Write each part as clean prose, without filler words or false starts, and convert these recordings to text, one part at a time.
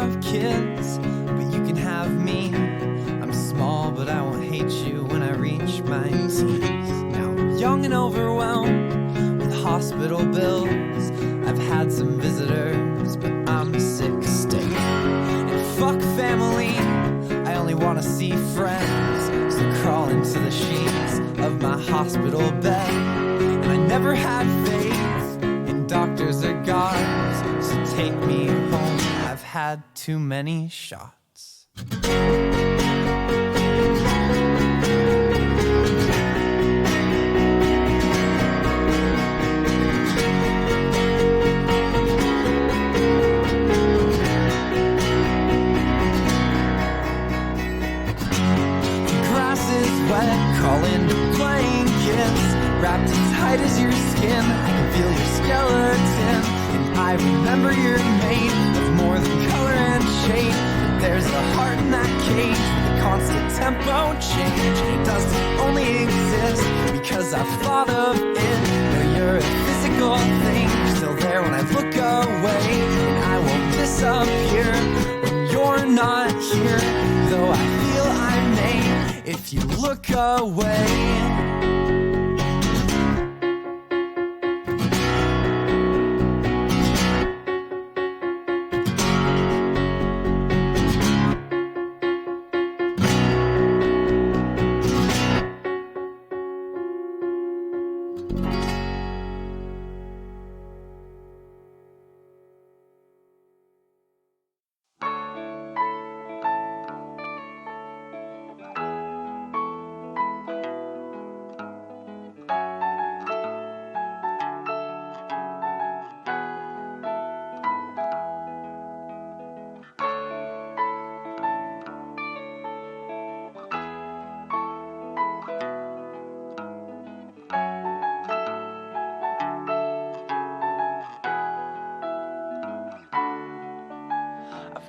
have kids, but you can have me. I'm small, but I won't hate you when I reach my teens. Now I'm young and overwhelmed with hospital bills. I've had some visitors, but I'm sick still. And fuck family, I only want to see friends. So crawl into the sheets of my hospital bed. And I never had faith in doctors or gods, so take me home, I've had too many shots. Crawl into blankets, wrapped as tight as your skin. I can feel your skeleton, and I remember you're made of more than color and shape. But there's a heart in that cage with a constant tempo change. It doesn't only exist because I've thought of it. No, you're a physical thing, you're still there when I look away. And I won't disappear when you're not here, though I feel I may if you look away.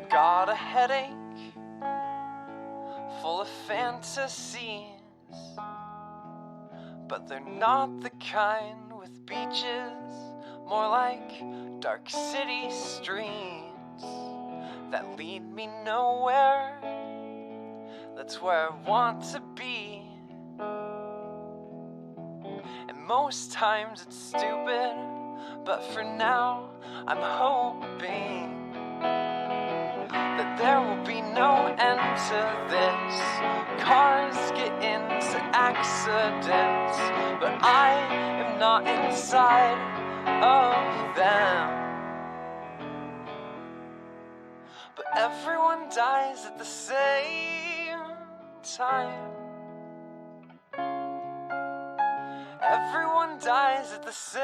Got a headache full of fantasies, but they're not the kind with beaches, more like dark city streets that lead me nowhere. That's where I want to be, and most times it's stupid, but for now I'm hoping that there will be no end to this. Cars get into accidents, but I am not inside of them. But everyone dies at the same time. Everyone dies at the same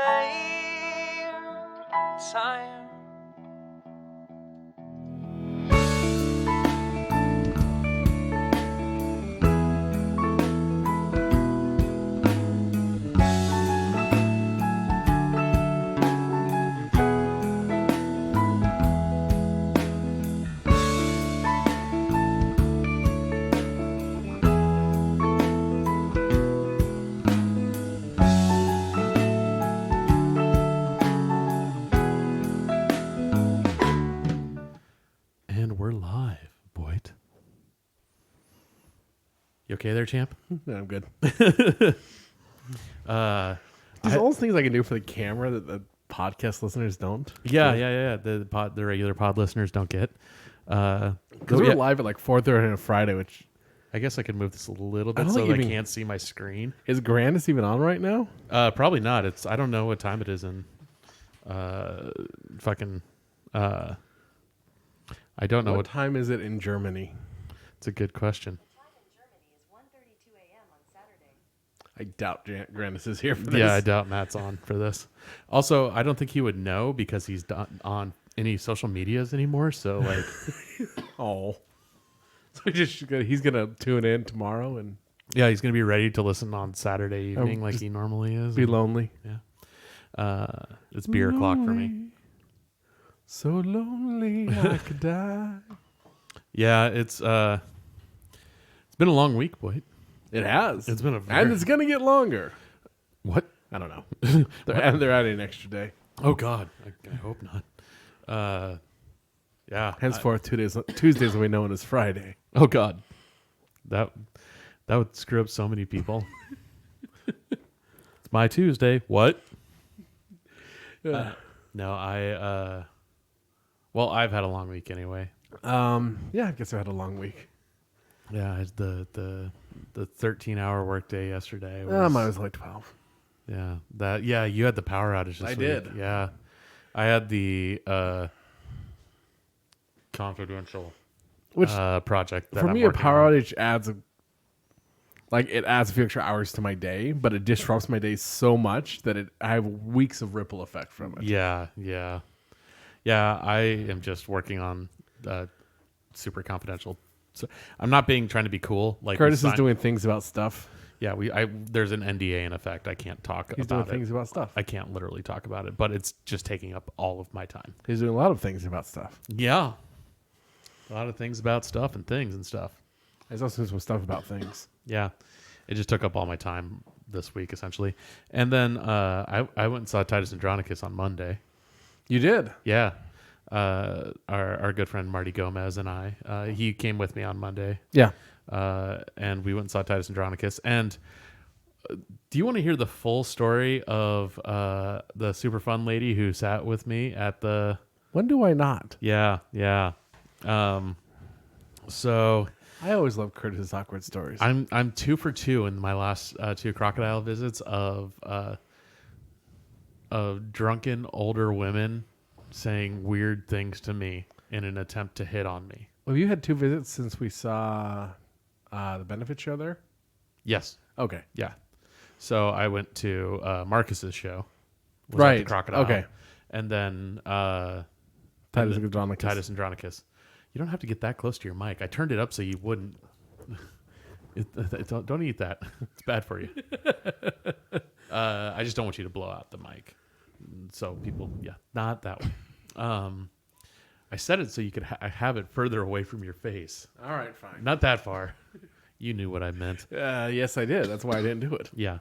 time. We're live, Boyd. You okay there, champ? Yeah, I'm good. These all things I can do for the camera that the podcast listeners don't. Yeah. The regular pod listeners don't get. Because we're live at like 4:30 on a Friday, which I guess I could move this a little bit so they can't see my screen. Is Grandis even on right now? Probably not. I don't know what time it is in. I don't know what time is it in Germany. It's a good question. The time in Germany is 1:32 a.m. on Saturday. I doubt Grandis is here for this. Yeah, I doubt Matt's on for this. Also, I don't think he would know because he's not on any social medias anymore. So, like, so he's gonna tune in tomorrow and yeah, he's gonna be ready to listen on Saturday evening like he normally is. Be lonely. Yeah, it's beer o'clock for me. So lonely I could die. Yeah, it's been a long week, Boyd. It has. It's been and it's gonna get longer. What? I don't know. They're adding an extra day. Oh God, I hope not. Yeah. Henceforth, Tuesdays will be known as Friday. Oh God, that would screw up so many people. It's my Tuesday. What? No, well, I've had a long week anyway. Yeah, I guess I had a long week. Yeah, I had the 13-hour workday yesterday. Mine was like 12. Yeah, you had the power outage this I week. did. Yeah, I had the confidential Which project that for I'm me, a working power on. outage adds a few extra hours to my day, but it disrupts my day so much that I have weeks of ripple effect from it. Yeah. I am just working on super confidential. So I'm not trying to be cool. Like Curtis is doing things about stuff. Yeah, there's an NDA in effect. I can't talk He's about doing things about stuff. I can't literally talk about it, but it's just taking up all of my time. He's doing a lot of things about stuff. Yeah, a lot of things about stuff and things and stuff. He's also doing some stuff about things. Yeah, it just took up all my time this week essentially. And then I went and saw Titus Andronicus on Monday. You did? Yeah. Our good friend Marty Gomez and I, he came with me on Monday. Yeah. And we went and saw Titus Andronicus. And do you want to hear the full story of the super fun lady who sat with me at the? When do I not? Yeah. So I always love Curtis's awkward stories. I'm 2 for 2 in my last 2 crocodile visits of drunken older women saying weird things to me in an attempt to hit on me. Well, you had 2 visits since we saw the benefit show there? Yes. Okay. Yeah. So I went to Marcus's show. Was Right. At the Crocodile. Okay. And then Titus Andronicus. Titus Andronicus. You don't have to get that close to your mic. I turned it up so you wouldn't. Don't eat that. It's bad for you. I just don't want you to blow out the mic. So people, not that way. I said it so you could have it further away from your face. All right, fine. Not that far. You knew what I meant. Yes, I did. That's why I didn't do it. Yeah.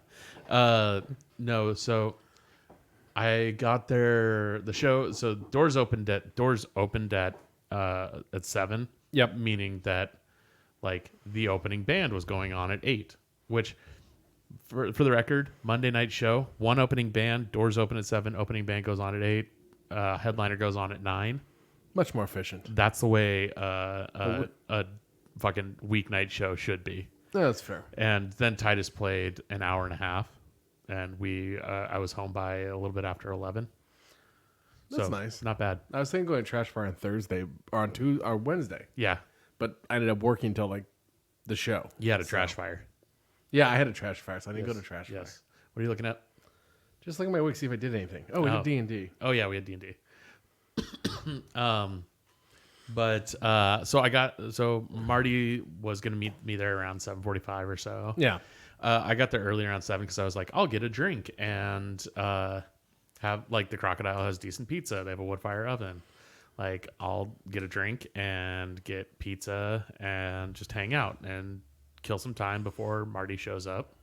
No, so I got there, the show, so doors opened at 7. Yep. Meaning that like the opening band was going on at 8, which for the record, Monday night show, 1 opening band, doors open at 7, opening band goes on at 8, headliner goes on at 9. Much more efficient. That's the way a fucking weeknight show should be. No, that's fair. And then Titus played an hour and a half, and I was home by a little bit after 11. That's So, nice. Not bad. I was thinking going to Trash Fire on Thursday or on Wednesday, Yeah. but I ended up working till like the show. You had a trash fire. Yeah, I had a Trash Fire, so I didn't go to Trash Fire. Yes. What are you looking at? Just look at my week, see if I did anything. Oh, we Oh. did D&D. Oh yeah, we had D&D. So Marty was gonna meet me there around 7:45 or so. Yeah. I got there early around 7 because I was like, I'll get a drink and have like the Crocodile has decent pizza. They have a wood fire oven. Like I'll get a drink and get pizza and just hang out and kill some time before Marty shows up.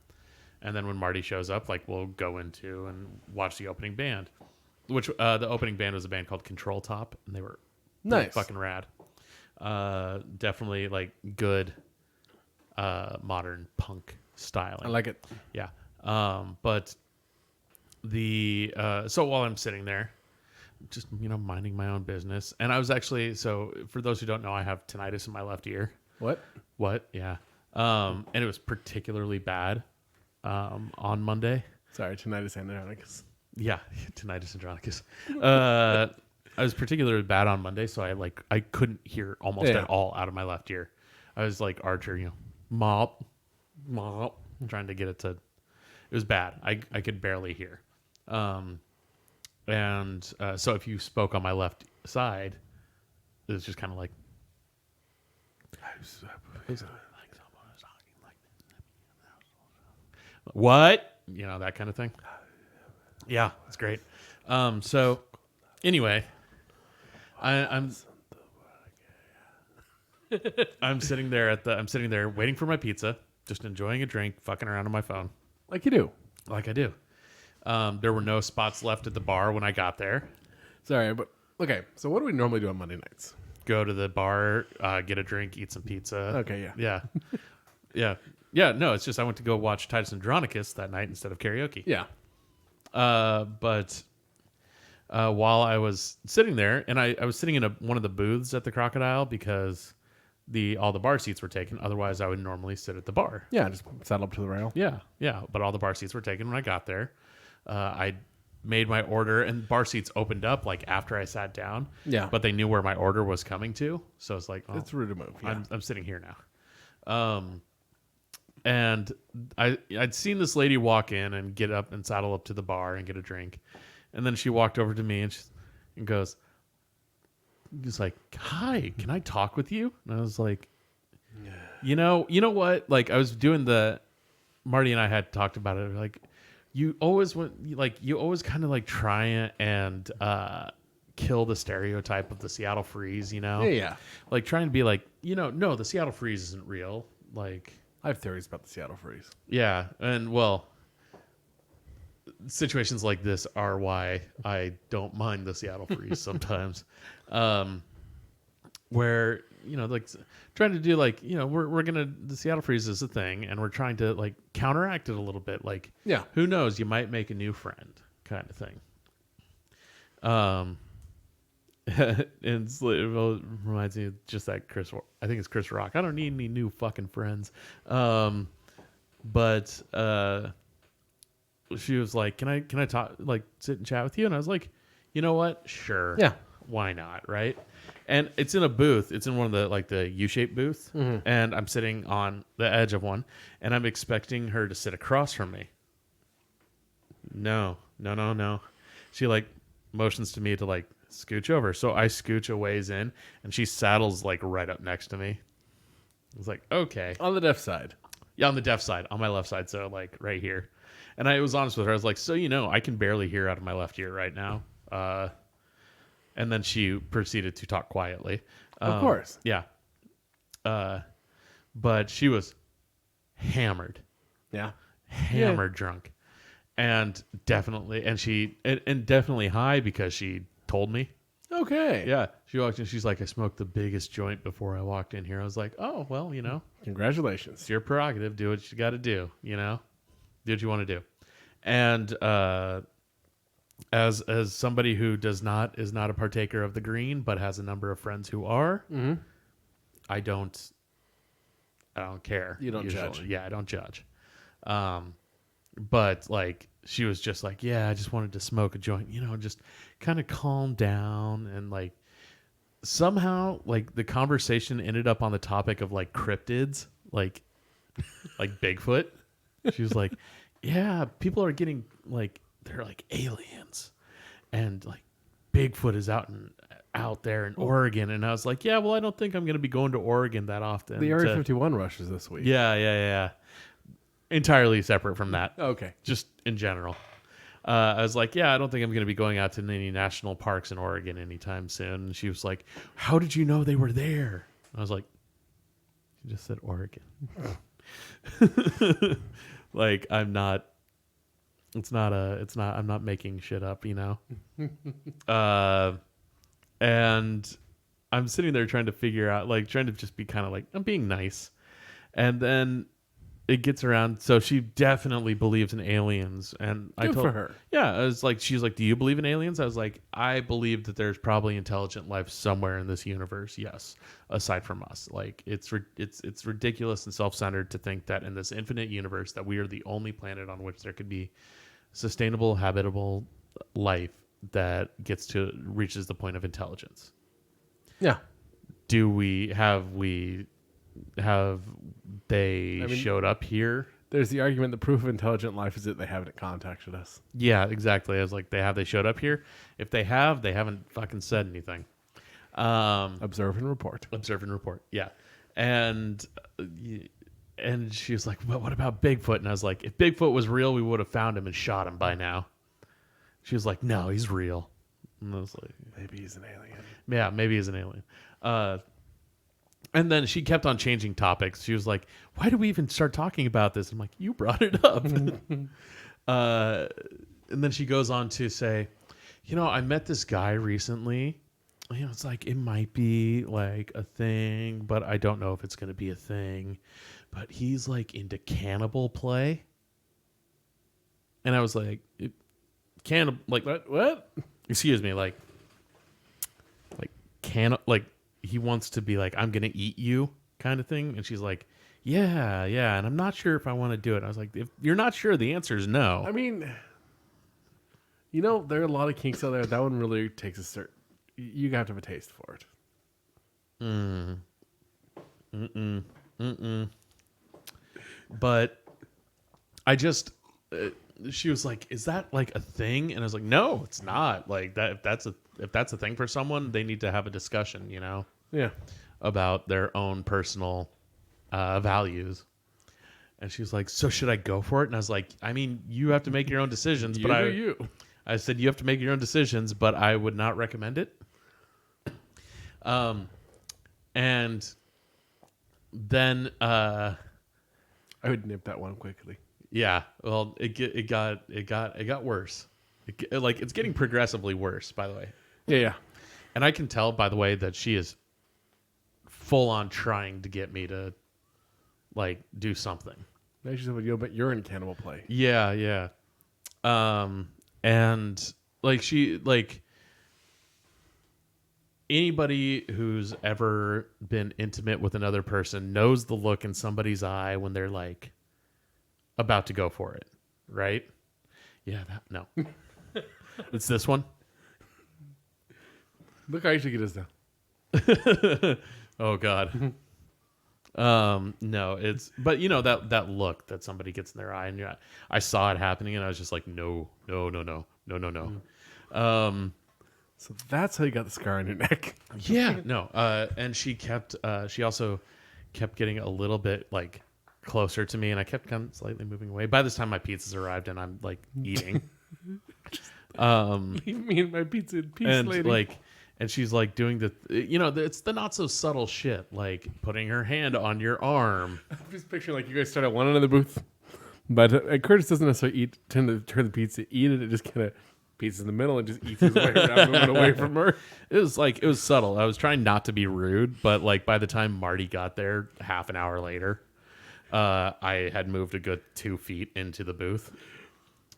And then when Marty shows up, like we'll go into and watch the opening band, which the opening band was a band called Control Top, and they were Nice. fucking rad. Definitely like good modern punk styling. I like it. Yeah. But so while I'm sitting there, just minding my own business, and I was actually, so for those who don't know, I have tinnitus in my left ear. What? Yeah. And it was particularly bad on Monday. Sorry, Titus Andronicus. Yeah, tinnitus Andronicus. I was particularly bad on Monday, so I couldn't hear almost at all out of my left ear. I was like Archer, mop, trying to get it to. It was bad. I could barely hear. So if you spoke on my left side, it was just kind of like. What? That kind of thing. Yeah, it's great. So anyway, I'm sitting there waiting for my pizza, just enjoying a drink, fucking around on my phone. Like you do. Like I do. There were no spots left at the bar when I got there. Sorry, but okay. So what do we normally do on Monday nights? go to the bar, get a drink, eat some pizza. Okay, yeah. Yeah. No, it's just I went to go watch Titus Andronicus that night instead of karaoke. Yeah. But while I was sitting there, and I was sitting in one of the booths at the Crocodile because all the bar seats were taken. Otherwise, I would normally sit at the bar. Yeah, just saddle up to the rail. Yeah. But all the bar seats were taken when I got there. I made my order, and bar seats opened up like after I sat down. Yeah. But they knew where my order was coming to, so it's like, It's rude to move. Yeah. I'm sitting here now. And I'd seen this lady walk in and get up and saddle up to the bar and get a drink, and then she walked over to me and goes, he's like, "Hi, can I talk with you?" And I was like, you know what? Like I was doing Marty and I had talked about it. Like you always kind of like try and kill the stereotype of the Seattle Freeze, Yeah. like trying to be like, no, the Seattle Freeze isn't real. Like I have theories about the Seattle Freeze. yeah, and well, situations like this are why I don't mind the Seattle Freeze sometimes. Where, like trying to do like, the Seattle Freeze is a thing and we're trying to like counteract it a little bit. Like, Yeah. who knows? You might make a new friend kind of thing. And it reminds me of just that I think it's Chris Rock. I don't need any new fucking friends. But she was like, "Can I talk, like, sit and chat with you?" And I was like, "You know what? Sure. Yeah. Why not? Right?" And it's in a booth. It's in one of the U-shaped booth, and I'm sitting on the edge of one, and I'm expecting her to sit across from me. No. She like motions to me to like scooch over, so I scooch a ways in, and she saddles like right up next to me. I was like, okay. On the deaf side. Yeah, on the deaf side, on my left side, so like right here. And I was honest with her. I was like, so I can barely hear out of my left ear right now. And then she proceeded to talk quietly. Of course. Yeah. But she was hammered Yeah. drunk. And definitely high because she told me. Okay. Yeah. She walked in, she's like, I smoked the biggest joint before I walked in here. I was like, oh, well, Congratulations. it's your prerogative. Do what you got to do, Do what you want to do. And as somebody who is not a partaker of the green, but has a number of friends who are, I don't care. You don't usually. judge. Yeah, I don't judge. But like she was just like, yeah, I just wanted to smoke a joint, just kind of calm down. And like somehow like the conversation ended up on the topic of like cryptids, like Bigfoot. She was like, yeah, people are getting like, they're like aliens, and like Bigfoot is out there in Oregon. And I was like, yeah, well, I don't think I'm going to be going to Oregon that often. The Area 51 rushes this week. Yeah. Entirely separate from that. Okay. Just in general. I was like, yeah, I don't think I'm going to be going out to any national parks in Oregon anytime soon. And she was like, how did you know they were there? I was like, you just said Oregon. Like, I'm not making shit up, and I'm sitting there trying to figure out, like, trying to just be kind of like, I'm being nice. And then it gets around. So she definitely believes in aliens. And I Good told for her. Yeah. I was like, she's like, do you believe in aliens? I was like, I believe that there's probably intelligent life somewhere in this universe. Yes. Aside from us. Like it's ridiculous and self-centered to think that in this infinite universe that we are the only planet on which there could be sustainable, habitable life that reaches the point of intelligence. Yeah. Have they showed up here? There's the argument that proof of intelligent life is that they haven't contacted us. Yeah, exactly. I was like, they showed up here? If they have, they haven't fucking said anything. Observe and report. Yeah. And she was like, but what about Bigfoot? And I was like, if Bigfoot was real, we would have found him and shot him by now. She was like, no, he's real. And I was like, Maybe he's an alien. yeah, maybe he's an alien. And then she kept on changing topics. She was like, why do we even start talking about this? I'm like, you brought it up. And then she goes on to say, I met this guy recently, it's like it might be like a thing, but I don't know if it's going to be a thing. But he's like into cannibal play, and I was like, cannibal, like What? excuse me, like like he wants to be like, I'm gonna eat you kind of thing, and she's like, yeah, and I'm not sure if I want to do it. I was like, if you're not sure, the answer is no. I mean, you know, there are a lot of kinks out there. That one really takes a certain. You have to have a taste for it. But I just, she was like, "Is that like a thing?" And I was like, "No, it's not. Like that. If that's a thing for someone, they need to have a discussion, Yeah. about their own personal values." And she was like, "So should I go for it?" And I was like, "I mean, you have to make your own decisions." You but do you. I said, "You have to make your own decisions, but I would not recommend it." And then I would nip that one quickly. yeah, well, it got worse. It's getting progressively worse, by the way. Yeah. And I can tell, by the way, that she is full on trying to get me to like do something. Now she's but you're in cannibal play. Yeah. And like anybody who's ever been intimate with another person knows the look in somebody's eye when they're like about to go for it, right? Yeah, no. It's this one. Look, I should get us down. Oh God. No, it's but that look that somebody gets in their eye, and I saw it happening, and I was just like, no. So that's how you got the scar on your neck. Yeah, no. And she also kept getting a little bit like closer to me, and I kept kind of slightly moving away. By this time, my pizzas arrived, and I'm like eating. Me and my pizza piece And lady. and she's like doing it's the not so subtle shit, like putting her hand on your arm. I'm just picturing like you guys start at one end of the booth, but Curtis doesn't necessarily tend to turn the pizza, eat it. It just kind of pizza in the middle and just eats his way around, moving away from her. It was subtle. I was trying not to be rude, but like by the time Marty got there, half an hour later, I had moved a good 2 feet into the booth,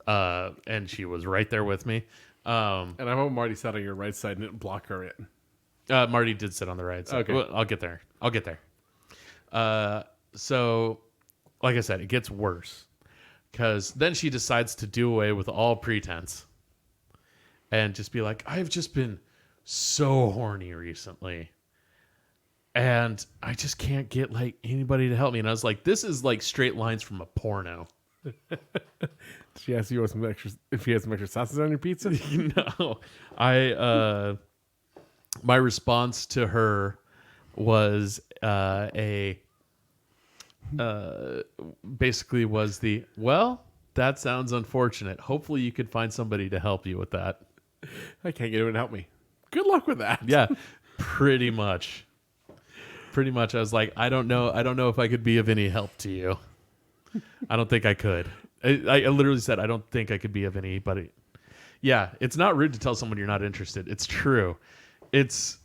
and she was right there with me. And I hope Marty sat on your right side and didn't block her in. Marty did sit on the right side. Okay. Well, I'll get there. So, like I said, it gets worse because then she decides to do away with all pretense and just be like, I've just been so horny recently, and I just can't get like anybody to help me. And I was like, this is like straight lines from a porno. She asked you if you had some extra sauces on your pizza. No, my response to her was basically was well, that sounds unfortunate. Hopefully you could find somebody to help you with that. I can't get anyone to help me. Good luck with that. Yeah, pretty much. I was like, I don't know if I could be of any help to you. I don't think I could. I literally said, I don't think I could be of anybody. Yeah, it's not rude to tell someone you're not interested. It's true. It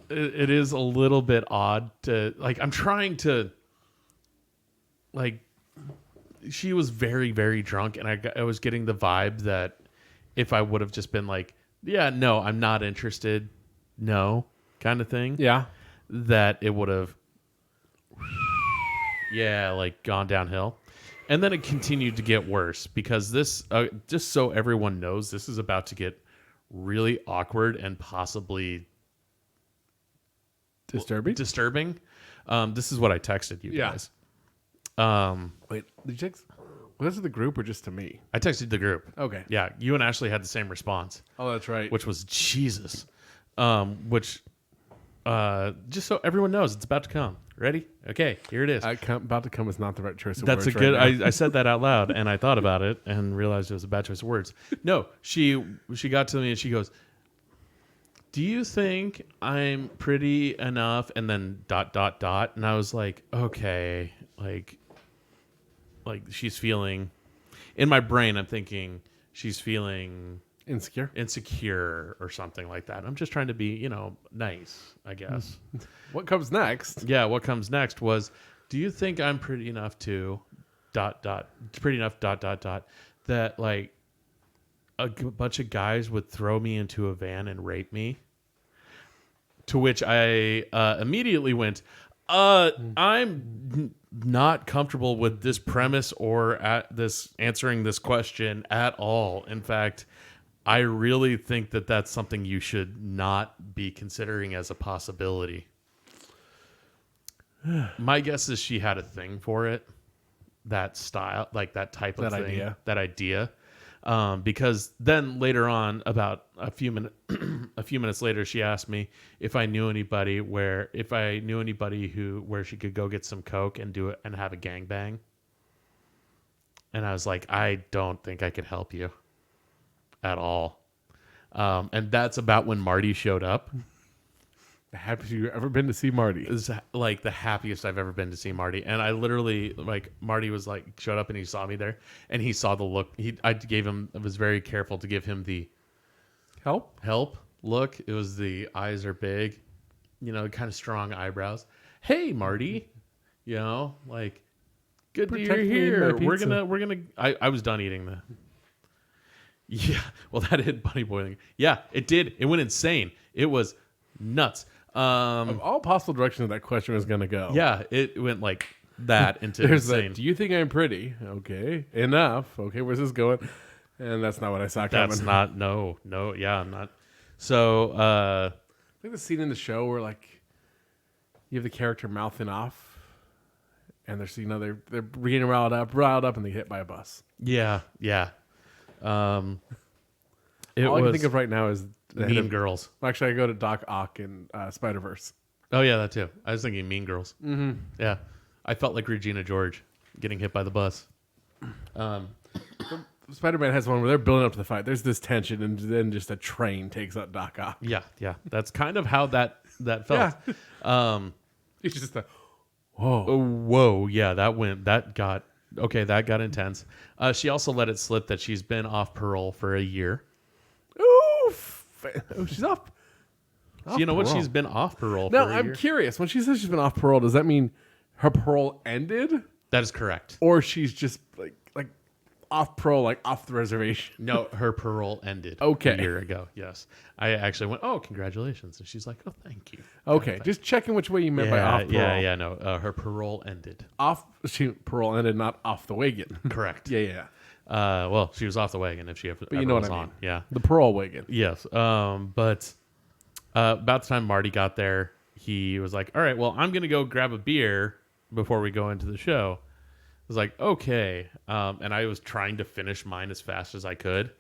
is a little bit odd to like. I'm trying to like. She was very, very drunk, and I was getting the vibe that if I would have just been like, yeah, no, I'm not interested, no, kind of thing. Yeah. That it would have, like gone downhill. And then it continued to get worse because this, just so everyone knows, this is about to get really awkward and possibly Disturbing. This is what I texted you guys. Wait, did you text? Was this to the group or just to me? I texted the group. Okay. Yeah, you and Ashley had the same response, Oh, that's right. which was Jesus. Which, just so everyone knows, it's about to come. Ready? Okay, here it is. About to come is not the right choice of That's words. a good. Right now. I said that out loud, and I thought about it and realized it was a bad choice of words. No, she got to me and she goes, "Do you think I'm pretty enough?" And then ... And I was like, okay, like she's feeling. In my brain, I'm thinking she's feeling insecure or something like that. I'm just trying to be, nice, I guess. What comes next? Yeah, what comes next was, do you think I'm pretty enough to that like bunch of guys would throw me into a van and rape me? To which I immediately went, I'm not comfortable with this premise or answering this question at all. In fact, I really think that that's something you should not be considering as a possibility. My guess is she had a thing for it, that style, like that type of thing, that idea. Because then later on, about a few minutes later, she asked me if I knew anybody where she could go get some coke and do it and have a gangbang. And I was like, I don't think I could help you at all. And that's about when Marty showed up. The happiest you've ever been to see Marty. It was like the happiest I've ever been to see Marty. And I literally, like, Marty was like, showed up and he saw me there and he saw the look. I was very careful to give him the help look. It was the eyes are big, kind of strong eyebrows. Hey, Marty, like, good that you're here. We're gonna, I was done eating the. Yeah. Well, that hit bunny boiling. Yeah, it did. It went insane. It was nuts. Of all possible directions that question was going to go. Yeah, it went like that into There's insane. do you think I'm pretty? Okay, enough. Okay, where's this going? And that's not what I saw coming. That's not, no, yeah, I'm not. So, I think the scene in the show where like you have the character mouthing off and they're getting riled up and they get hit by a bus. yeah. All I can think of right now is Mean Girls. Actually, I go to Doc Ock in Spider-Verse. Oh, yeah, that too. I was thinking Mean Girls. Mm-hmm. Yeah. I felt like Regina George getting hit by the bus. Spider-Man has one where they're building up to the fight. There's this tension, and then just a train takes out Doc Ock. Yeah. That's kind of how that felt. Yeah. It's just Whoa. Yeah, that got intense. She also let it slip that she's been off parole for a year. Oh, she's off. So you know what? parole. She's been off parole Now, for a I'm year. curious. When she says she's been off parole, does that mean her parole ended? That is correct. Or she's just like off parole, like off the reservation? No, her parole ended Okay. a year ago. Yes. I actually went, oh, congratulations. And she's like, oh, thank you. Okay, just checking which way you meant by off parole. Yeah, no. Her parole ended. Parole ended, not off the wagon. Correct. Yeah. Well, she was off the wagon if she ever But you know what was I mean. on. Yeah. The parole wagon. Yes. But about the time Marty got there, he was like, all right, well, I'm going to go grab a beer before we go into the show. I was like, okay. And I was trying to finish mine as fast as I could,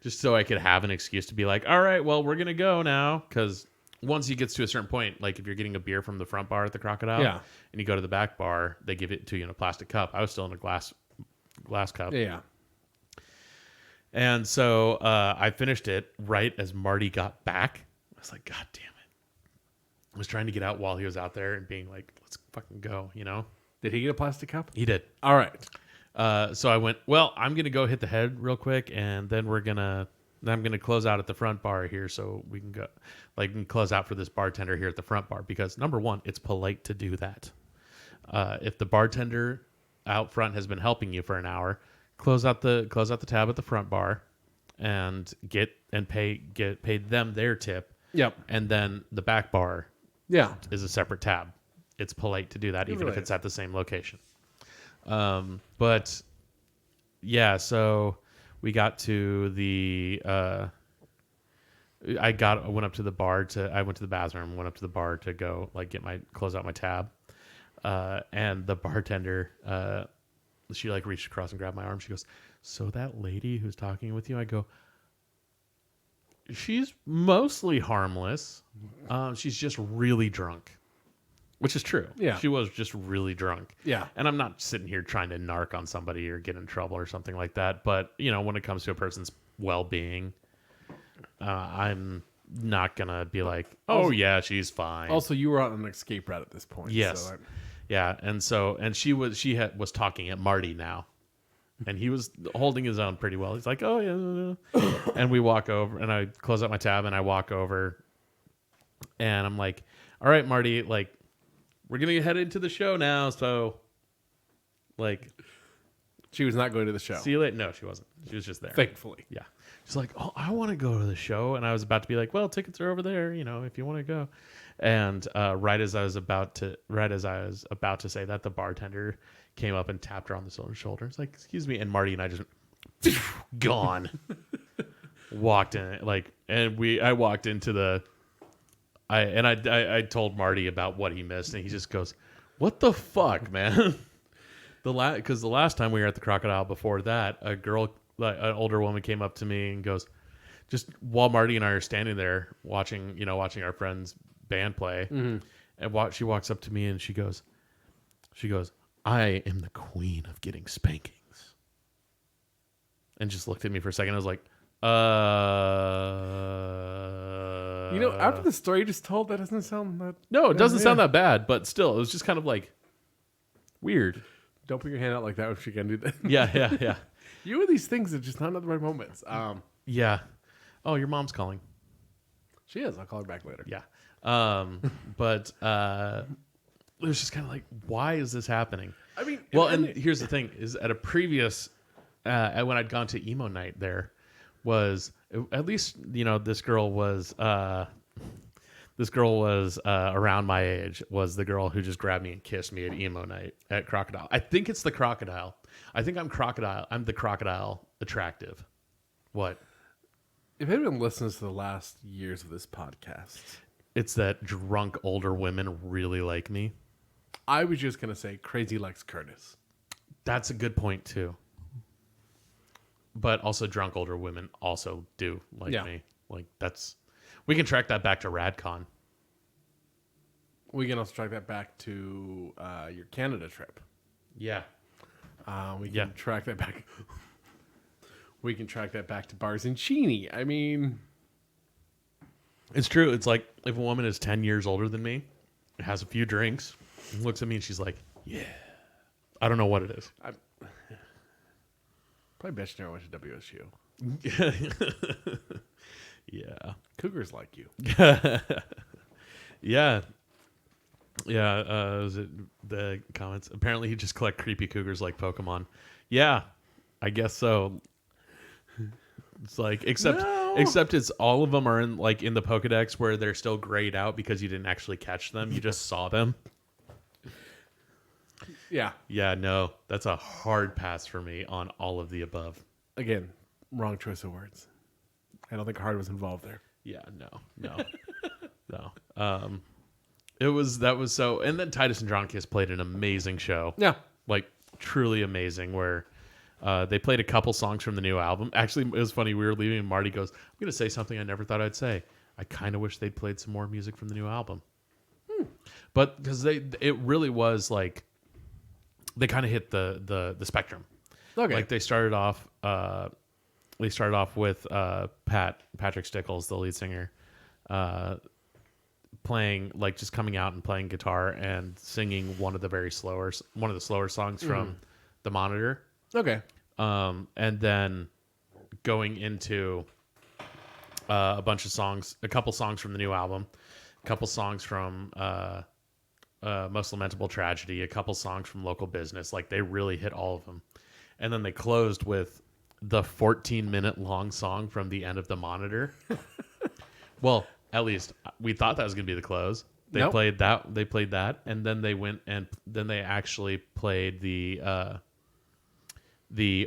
just so I could have an excuse to be like, all right, well, we're going to go now. Because once he gets to a certain point, like if you're getting a beer from the front bar at the Crocodile Yeah. and you go to the back bar, they give it to you in a plastic cup. I was still in a glass cup. Yeah. And so I finished it right as Marty got back. I was like, God damn it. I was trying to get out while he was out there and being like, let's fucking go, Did he get a plastic cup? He did. All right. So I went, well, I'm going to go hit the head real quick, and then I'm going to close out at the front bar here so we can go, like, and close out for this bartender here at the front bar. Because, number one, it's polite to do that. If the bartender out front has been helping you for an hour, close out the tab at the front bar and get paid them their tip. Yep. And then the back bar Yeah. is a separate tab. It's polite to do that, even really if it's is. at the same location. But yeah, so we got to the I went up to the bar I went to the bathroom, went up to the bar to go like close out my tab. And the bartender, she like reached across and grabbed my arm. She goes, "So that lady who's talking with you?" I go, "She's mostly harmless. She's just really drunk." Which is true. Yeah. She was just really drunk. Yeah. And I'm not sitting here trying to narc on somebody or get in trouble or something like that. But, when it comes to a person's well-being, I'm not going to be like, oh, Also- yeah, she's fine. Also, you were on an escape route at this point. Yes. So Yeah. And she was talking at Marty now. And he was holding his own pretty well. He's like, oh, yeah. And we walk over, and I close up my tab, and I walk over, and I'm like, all right, Marty, like, we're going to head into the show now, so, like... She was not going to the show. See you later. No, she wasn't. She was just there. Thankfully. Yeah. She's like, oh, I want to go to the show. And I was about to be like, well, tickets are over there, you know, if you want to go. And right as I was about to say that, the bartender came up and tapped her on the shoulder. It's like, excuse me. And Marty and I just gone. Walked in I walked into I told Marty about what he missed, and he just goes, what the fuck, man? Because the last time we were at the Crocodile before that, a girl, an older woman, came up to me and goes, just while Marty and I are standing there watching our friend's band play, and she walks up to me and she goes, I am the queen of getting spankings, and just looked at me for a second. I was like, after the story you just told, that doesn't sound that. No, it doesn't sound that bad, but still, it was just kind of like weird. Don't put your hand out like that if she can do that. Yeah. You and these things are just not at the right moments. Yeah. Oh, your mom's calling. She is. I'll call her back later. Yeah. But it was just kind of like, why is this happening? I mean, well, and here's the thing: is at a previous, when I'd gone to emo night, there was at least this girl was around my age. Was the girl who just grabbed me and kissed me at emo night at Crocodile. I think it's the Crocodile. I think I'm Crocodile. I'm the Crocodile attractive. What? If anyone listens to the last years of this podcast, it's that drunk older women really like me. I was just going to say Crazy likes Curtis. That's a good point too. But also drunk older women also do like me. Like we can track that back to RadCon. We can also track that back to your Canada trip. Yeah. We can track that back. We can track that back to Bars and Cheney. I mean, it's true. It's like if a woman is 10 years older than me, has a few drinks, and looks at me and she's like, yeah. I don't know what it is. Probably bet she never went to WSU. Yeah. Cougars like you. Yeah. Was it the comments? Apparently, he just collect creepy cougars like Pokemon. Yeah, I guess so. It's like except it's all of them are in the Pokedex where they're still grayed out because you didn't actually catch them. You just saw them. Yeah. Yeah. No, that's a hard pass for me on all of the above. Again, wrong choice of words. I don't think hard was involved there. Yeah. No. That was so. And then Titus Andronicus played an amazing show. Yeah. Like truly amazing. Where they played a couple songs from the new album. Actually, it was funny. We were leaving, and Marty goes, "I'm going to say something I never thought I'd say. I kind of wish they'd played some more music from the new album." But because it really was like they kind of hit the spectrum. Okay. Like they started off with Patrick Stickles, the lead singer, playing just coming out and playing guitar and singing one of the slower songs from The Monitor. Okay. And then going into a bunch of songs, a couple songs from the new album, a couple songs from Most Lamentable Tragedy, a couple songs from Local Business. Like they really hit all of them. And then they closed with the 14-minute long song from the end of The Monitor. Well, at least we thought that was going to be the close. They played that. They played that, and then they went and then they actually played the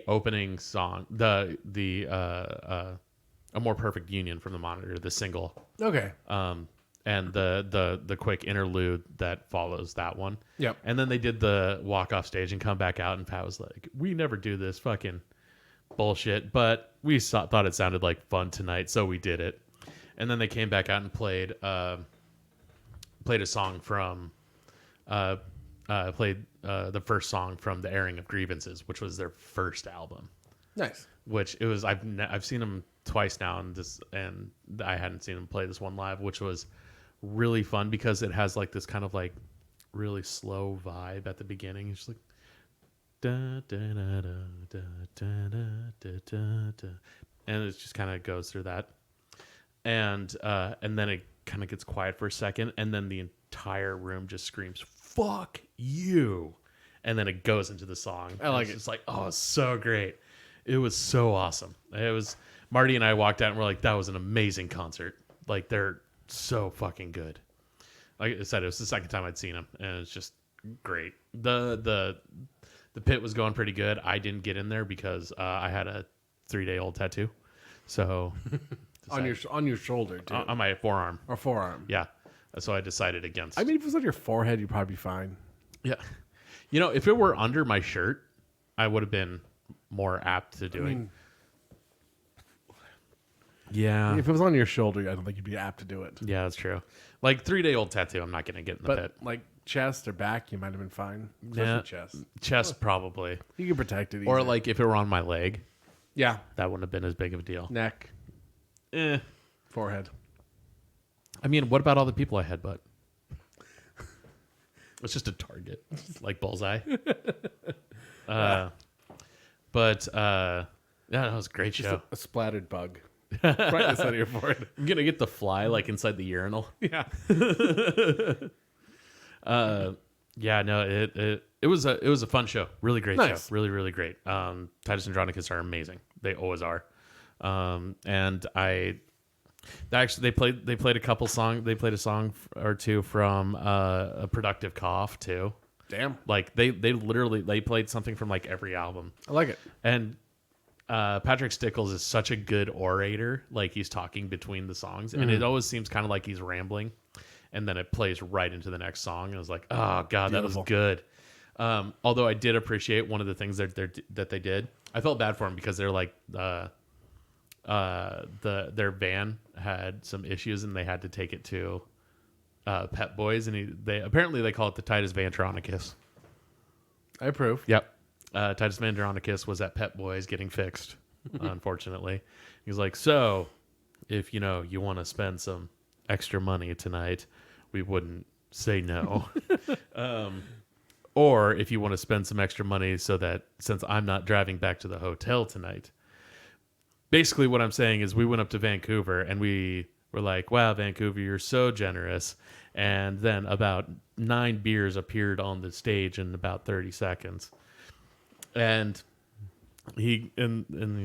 opening song, the A More Perfect Union from The Monitor, the single. Okay. And the quick interlude that follows that one. Yep. And then they did the walk off stage and come back out, and Pat was like, "We never do this fucking bullshit, but we thought it sounded like fun tonight, so we did it." And then they came back out and played a song from the first song from The Airing of Grievances, which was their first album. Nice. Which it was. I've seen them twice now, and I hadn't seen them play this one live, which was really fun because it has this kind of really slow vibe at the beginning. It's just da, da, da, da, da, da, da, da, da. And it just kind of goes through that, and then it kind of gets quiet for a second, and then the entire room just screams "fuck you," and then it goes into the song. I like it. It's like, oh, it's so great. It was so awesome. It was Marty and I walked out and we're like, that was an amazing concert. Like, they're so fucking good. Like I said, it was the second time I'd seen them, and it's just great. The pit was going pretty good. I didn't get in there because I had a 3-day-old tattoo, so on your shoulder, too. on my forearm. Or forearm. Yeah, so I decided against. I mean, if it was on your forehead, you'd probably be fine. Yeah, you know, if it were under my shirt, I would have been more apt to doing. Yeah. If it was on your shoulder, I don't think you'd be apt to do it. Yeah, that's true. Like 3-day-old tattoo, I'm not going to get in the But pit. like chest or back, you might have been fine. Especially Yeah. chest. Chest, probably. You can protect it. Or easier. like if it were on my leg, yeah, that wouldn't have been as big of a deal. neck, forehead. I mean, what about all the people I headbutt? It's just a target, like bullseye. But yeah, that was a great show. A splattered bug. Right in the center of your forehead. I'm gonna get the fly like inside the urinal. Yeah. Yeah, no, it was a fun show. Really great Nice. show. Really, really great. Titus Andronicus are amazing. They always are. And they played a couple songs. They played a song or two from A Productive Cough too. Damn. Like they literally played something from like every album. I like it. And Patrick Stickles is such a good orator. Like he's talking between the songs, and it always seems kind of like he's rambling, and then it plays right into the next song. And I was like, oh god, Beautiful. that was good. Although I did appreciate one of the things that they did. I felt bad for him because they're like their van had some issues and they had to take it to Pep Boys, and they apparently call it the Titus Andronicus. I approve. Yep. Titus Andronicus was at Pep Boys getting fixed, unfortunately. He's like, so if you want to spend some extra money tonight, we wouldn't say no. Or if you want to spend some extra money so that since I'm not driving back to the hotel tonight. Basically what I'm saying is we went up to Vancouver and we were like, wow, Vancouver, you're so generous. And then about 9 beers appeared on the stage in about 30 seconds. And he's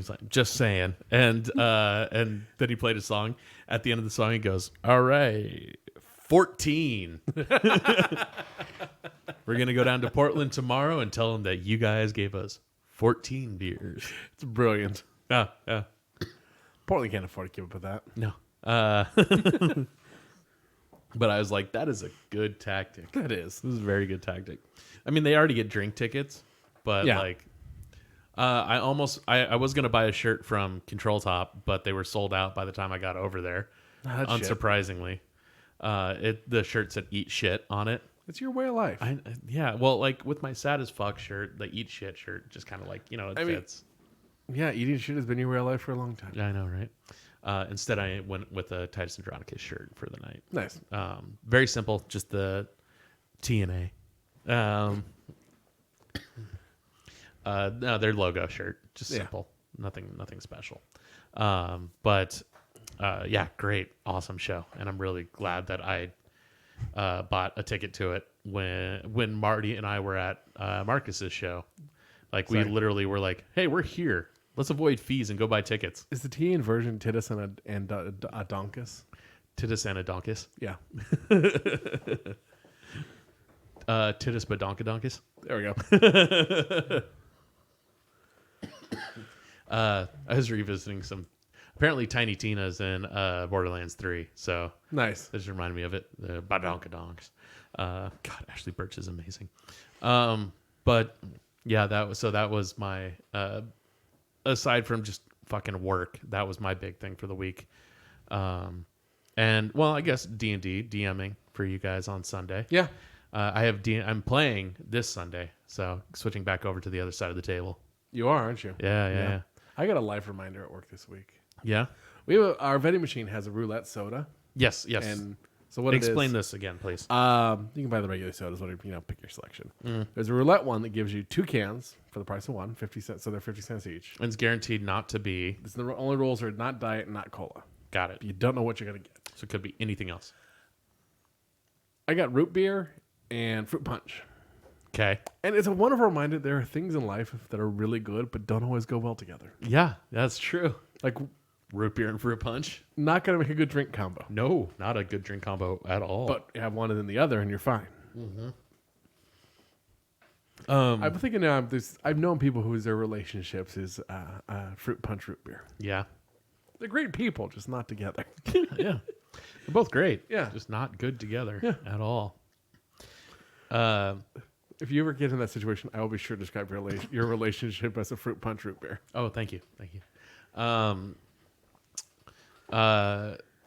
like, just saying. And then he played a song. At the end of the song, he goes, all right, 14. We're going to go down to Portland tomorrow and tell them that you guys gave us 14 beers. It's brilliant. Yeah. Portland can't afford to keep up with that. No. But I was like, that is a good tactic. That is. This is a very good tactic. I mean, they already get drink tickets, but Yeah. like, I was going to buy a shirt from Control Top, but they were sold out by the time I got over there. That's shit. Unsurprisingly. The shirt said eat shit on it. It's your way of life. Yeah. Well, like with my sad as fuck shirt, the eat shit shirt just kind of like, it fits. Yeah, eating shit has been your way of life for a long time. I know, right? Instead, I went with a Titus Andronicus shirt for the night. Nice. Very simple, just the TNA. No, their logo shirt, just simple, nothing special. But yeah, great, awesome show, and I'm really glad that I bought a ticket to it when Marty and I were at Marcus's show. Like we literally were like, "Hey, we're here. Let's avoid fees and go buy tickets." Is the T inversion Titus and Adonkus? Titus Andronicus. Yeah. Titus Badonkadonkus. There we go. I was revisiting some. Apparently, Tiny Tina's in Borderlands 3, so Nice. that just reminded me of it. The Badonkadonks. God, Ashley Birch is amazing. But yeah, that was my aside from just fucking work, that was my big thing for the week. And well, I guess D&D DMing for you guys on Sunday. Yeah. I'm playing this Sunday, so switching back over to the other side of the table. You are, aren't you? Yeah. I got a life reminder at work this week. Yeah. Our vending machine has a roulette soda. Yes. And So what Explain it is, this again, please. you can buy the regular sodas, whatever, pick your selection. There's a roulette one that gives you 2 cans for the price of one, 50 cents. So they're 50 cents each. And it's guaranteed not to be. The only rules are not diet and not cola. Got it. You don't know what you're going to get. So it could be anything else. I got root beer and fruit punch. Okay. And it's a wonderful reminder there are things in life that are really good but don't always go well together. Yeah, that's true. Like, Root beer and fruit punch? not going to make a good drink combo. No, not a good drink combo at all. But you have one and then the other and you're fine. Um, I'm thinking now, I've known people whose their relationships is fruit punch, root beer. yeah. They're great people, just not together. Yeah. They're both great. Yeah. Just not good together at all. If you ever get in that situation, I will be sure to describe your relationship as a fruit punch, root beer. Oh, thank you. Thank you.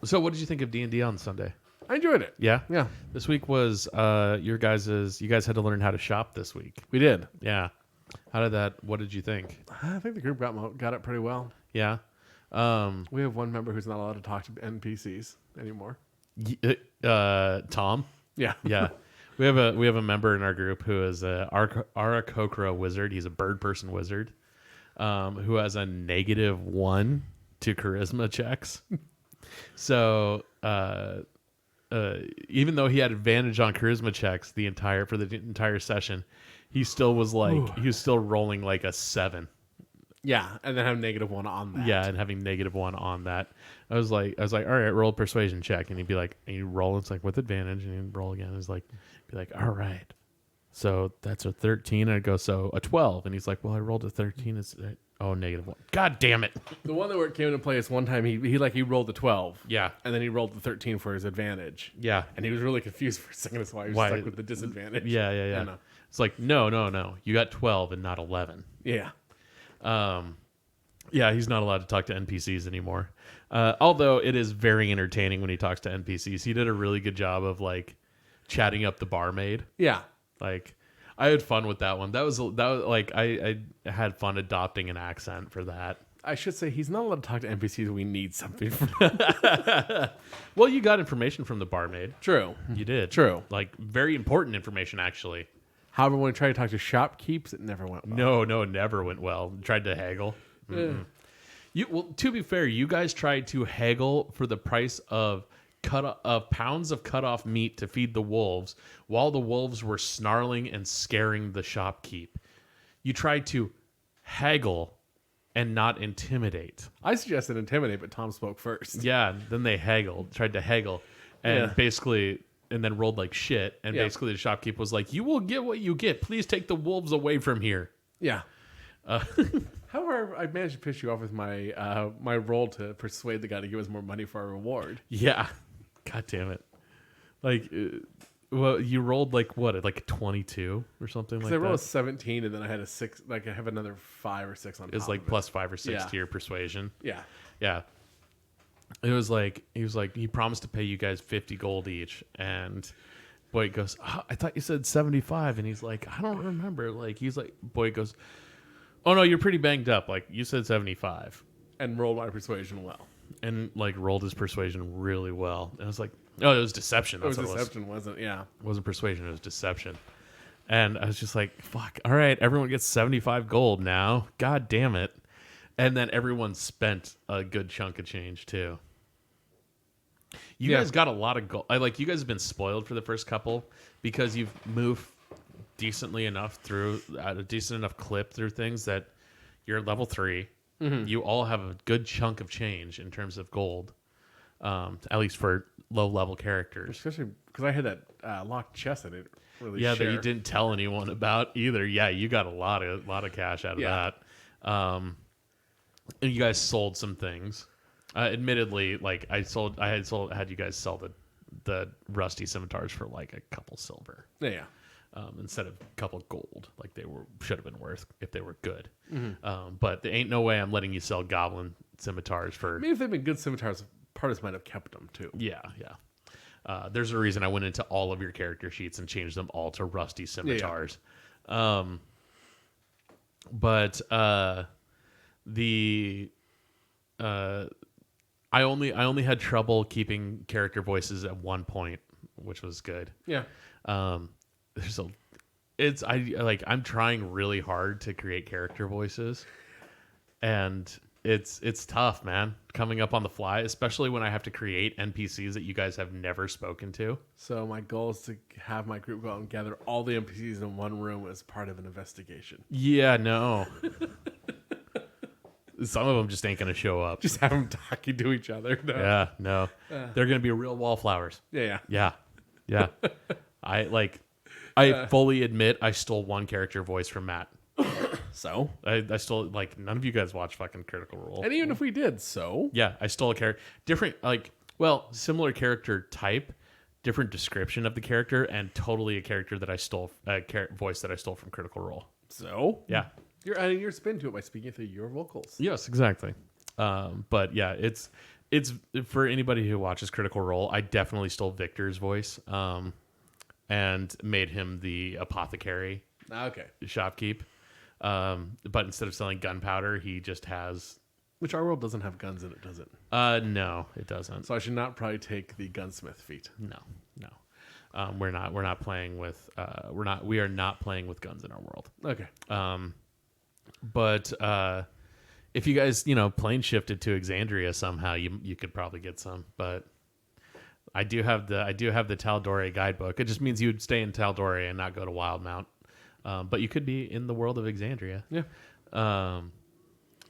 So what did you think of D&D on Sunday? I enjoyed it. Yeah? Yeah, This week was you guys had to learn how to shop this week. we did. Yeah. What did you think? I think the group got it pretty well. Yeah. We have one member who's not allowed to talk to NPCs anymore. Tom? Yeah. Yeah. We have a member in our group who is a Arakokra wizard. He's a bird person wizard who has a -1 to charisma checks. So even though he had advantage on charisma checks the entire session, he still was he was still rolling like a 7. Yeah, and then have -1 on that. Yeah, and having -1 on that. I was like, all right, roll a persuasion check, and he'd be like, and you roll, it's like with advantage, and he'd roll again. It's like, be like, all right, so that's a 13. And I'd go, so a 12, and he's like, well, I rolled a 13. It's -1. God damn it. The one that came into play is one time he rolled a 12. Yeah, And then he rolled the 13 for his advantage. yeah, And he was really confused for a second. That's why he was Why? stuck with the disadvantage. yeah. I know. It's like, no, you got 12 and not 11. Yeah. Yeah, he's not allowed to talk to NPCs anymore. Although it is very entertaining when he talks to NPCs. He did a really good job of like chatting up the barmaid. Yeah. Like, I had fun with that one. That was like I had fun adopting an accent for that. I should say he's not allowed to talk to NPCs. We need something from Well, you got information from the barmaid. True. You did. True. Like very important information, actually. However, when we tried to talk to shopkeeps, it never went well. No, it never went well. Tried to haggle. Well, to be fair, you guys tried to haggle for the price of pounds of cut off meat to feed the wolves, while the wolves were snarling and scaring the shopkeep. You tried to haggle and not intimidate. I suggested intimidate, but Tom spoke first. Yeah, then they tried to haggle, and Yeah. basically, and then rolled like shit. And Yeah. basically, the shopkeep was like, "You will get what you get. Please take the wolves away from here." Yeah. However, I managed to piss you off with my my roll to persuade the guy to give us more money for our reward. Yeah, god damn it! Like, well, you rolled like what, like a 22 or something like I rolled a that. 17, and then I had a 6. Like I have another 5 or 6 on top. It's like of plus 5 or 6 Yeah. to your persuasion. Yeah. Yeah. It was like, he promised to pay you guys 50 gold each. And Boyd goes, I thought you said 75. And he's like, I don't remember. Like, Boyd goes, oh no, you're pretty banged up. Like, you said 75. And rolled my persuasion well. And like rolled his persuasion really well. And I was like, oh, it was deception. It That's was what deception, wasn't it? Yeah. It wasn't persuasion, it was deception. And I was just like, fuck, all right, everyone gets 75 gold now. God damn it. And then everyone spent a good chunk of change too. You Yeah. guys got a lot of gold. You guys have been spoiled for the first couple because you've moved decently enough through at a decent enough clip through things that you're level 3. Mm-hmm. You all have a good chunk of change in terms of gold, at least for low level characters. Especially because I had that locked chest I didn't really Yeah, share. that you didn't tell anyone about either. Yeah, you got a lot of cash out of Yeah. that. And you guys sold some things. Admittedly, like I had you guys sell the rusty scimitars for like a couple silver, Yeah. instead of a couple gold, like they should have been worth if they were good. But there ain't no way I'm letting you sell goblin scimitars for. Maybe if they've been good scimitars, Partis might have kept them too. Yeah. There's a reason I went into all of your character sheets and changed them all to rusty scimitars. I only had trouble keeping character voices at one point, which was good. Yeah. There's I'm trying really hard to create character voices, and it's tough, man, coming up on the fly, especially when I have to create NPCs that you guys have never spoken to. So my goal is to have my group go out and gather all the NPCs in one room as part of an investigation. Yeah, no. Some of them just ain't gonna show up. Just have them talking to each other. No. Yeah, no. They're gonna be real wallflowers. Yeah. Yeah. I fully admit I stole one character voice from Matt. So? I stole, like, none of you guys watch fucking Critical Role. And even if we did, so? Yeah, I stole a character. Similar character type, different description of the character, and totally a character that I stole, voice that I stole from Critical Role. So? Yeah. You're adding your spin to it by speaking through your vocals. Yes, exactly. But yeah, it's for anybody who watches Critical Role, I definitely stole Victor's voice, and made him the apothecary. Okay. Shopkeep. But instead of selling gunpowder, he just has. Which our world doesn't have guns in it, does it? No, it doesn't. So I should not probably take the gunsmith feat. No. We're not playing with. We are not playing with guns in our world. Okay. But if you guys, plane shifted to Exandria somehow, you could probably get some. But I do have the Tal'Dorei guidebook. It just means you'd stay in Tal'Dorei and not go to Wildmount. But you could be in the world of Exandria. Yeah.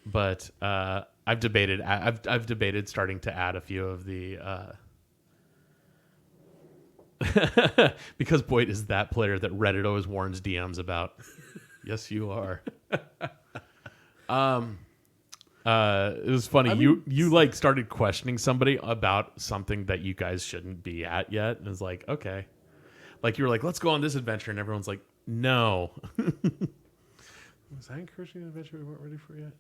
But I've debated starting to add a few of the because Boyd is that player that Reddit always warns DMs about. Yes, you are. It was funny. You like started questioning somebody about something that you guys shouldn't be at yet, and it's like, okay, like you were like, let's go on this adventure, and everyone's like, no. Was I encouraging an adventure we weren't ready for yet?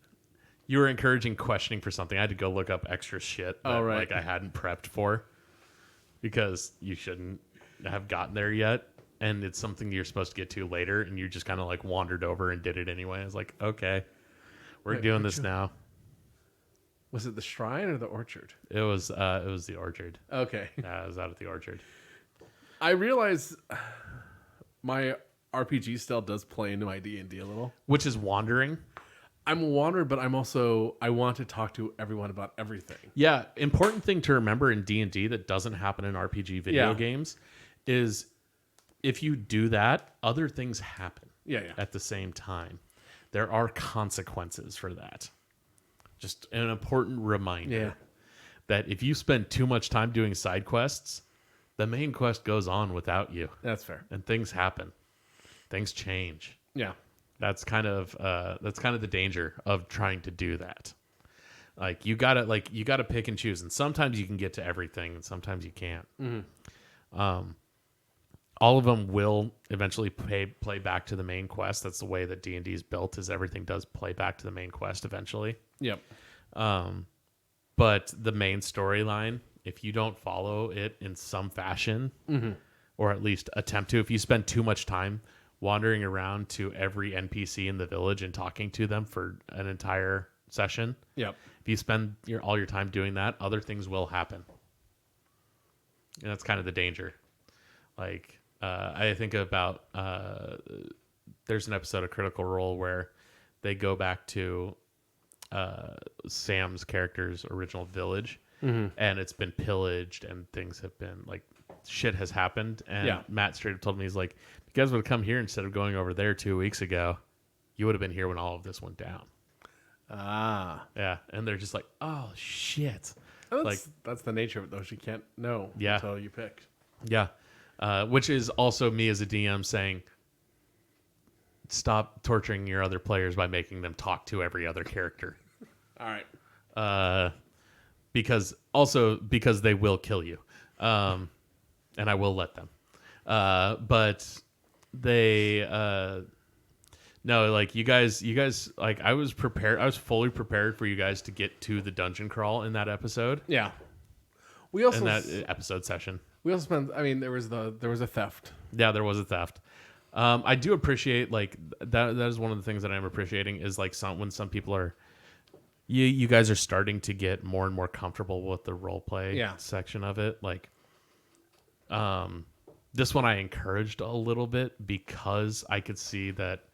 You were encouraging questioning for something. I had to go look up extra shit that right. like I hadn't prepped for because you shouldn't have gotten there yet, and it's something you're supposed to get to later, and you just kind of like wandered over and did it anyway. I was like, okay, we're doing this now. Was it the shrine or the orchard? It was the orchard. Okay. I was out at the orchard. I realize my RPG style does play into my D&D a little. Which is wandering. I'm a wanderer, but I want to talk to everyone about everything. Yeah, important thing to remember in D&D that doesn't happen in RPG video games is if you do that, other things happen at the same time. There are consequences for that. Just an important reminder that if you spend too much time doing side quests, the main quest goes on without you. That's fair. And things happen. Things change. Yeah. That's kind of the danger of trying to do that. Like you gotta pick and choose, and sometimes you can get to everything, and sometimes you can't. Mm-hmm. All of them will eventually play back to the main quest. That's the way that D&D is built. Is everything does play back to the main quest eventually. Yep. But the main storyline, if you don't follow it in some fashion, or at least attempt to, if you spend too much time wandering around to every NPC in the village and talking to them for an entire session, yep. if you spend all your time doing that, other things will happen. And that's kind of the danger. Like, I think about, there's an episode of Critical Role where they go back to Sam's character's original village, and it's been pillaged, and things have been, like, shit has happened. And Matt straight up told me, he's like, if you guys would have come here instead of going over there 2 weeks ago, you would have been here when all of this went down. Ah. Yeah, and they're just like, oh, shit. That's the nature of it, though. You can't know until you pick. Yeah. Which is also me as a DM saying, stop torturing your other players by making them talk to every other character. All right. Because they will kill you. And I will let them. But they, no, like you guys, like I was fully prepared for you guys to get to the dungeon crawl in that episode. Yeah. We also in that episode session. We also spent. I mean, there was a theft. Yeah, there was a theft. I do appreciate like that. That is one of the things that I'm appreciating is like when some people are you guys are starting to get more and more comfortable with the role play Yeah. section of it. Like, this one I encouraged a little bit because I could see that.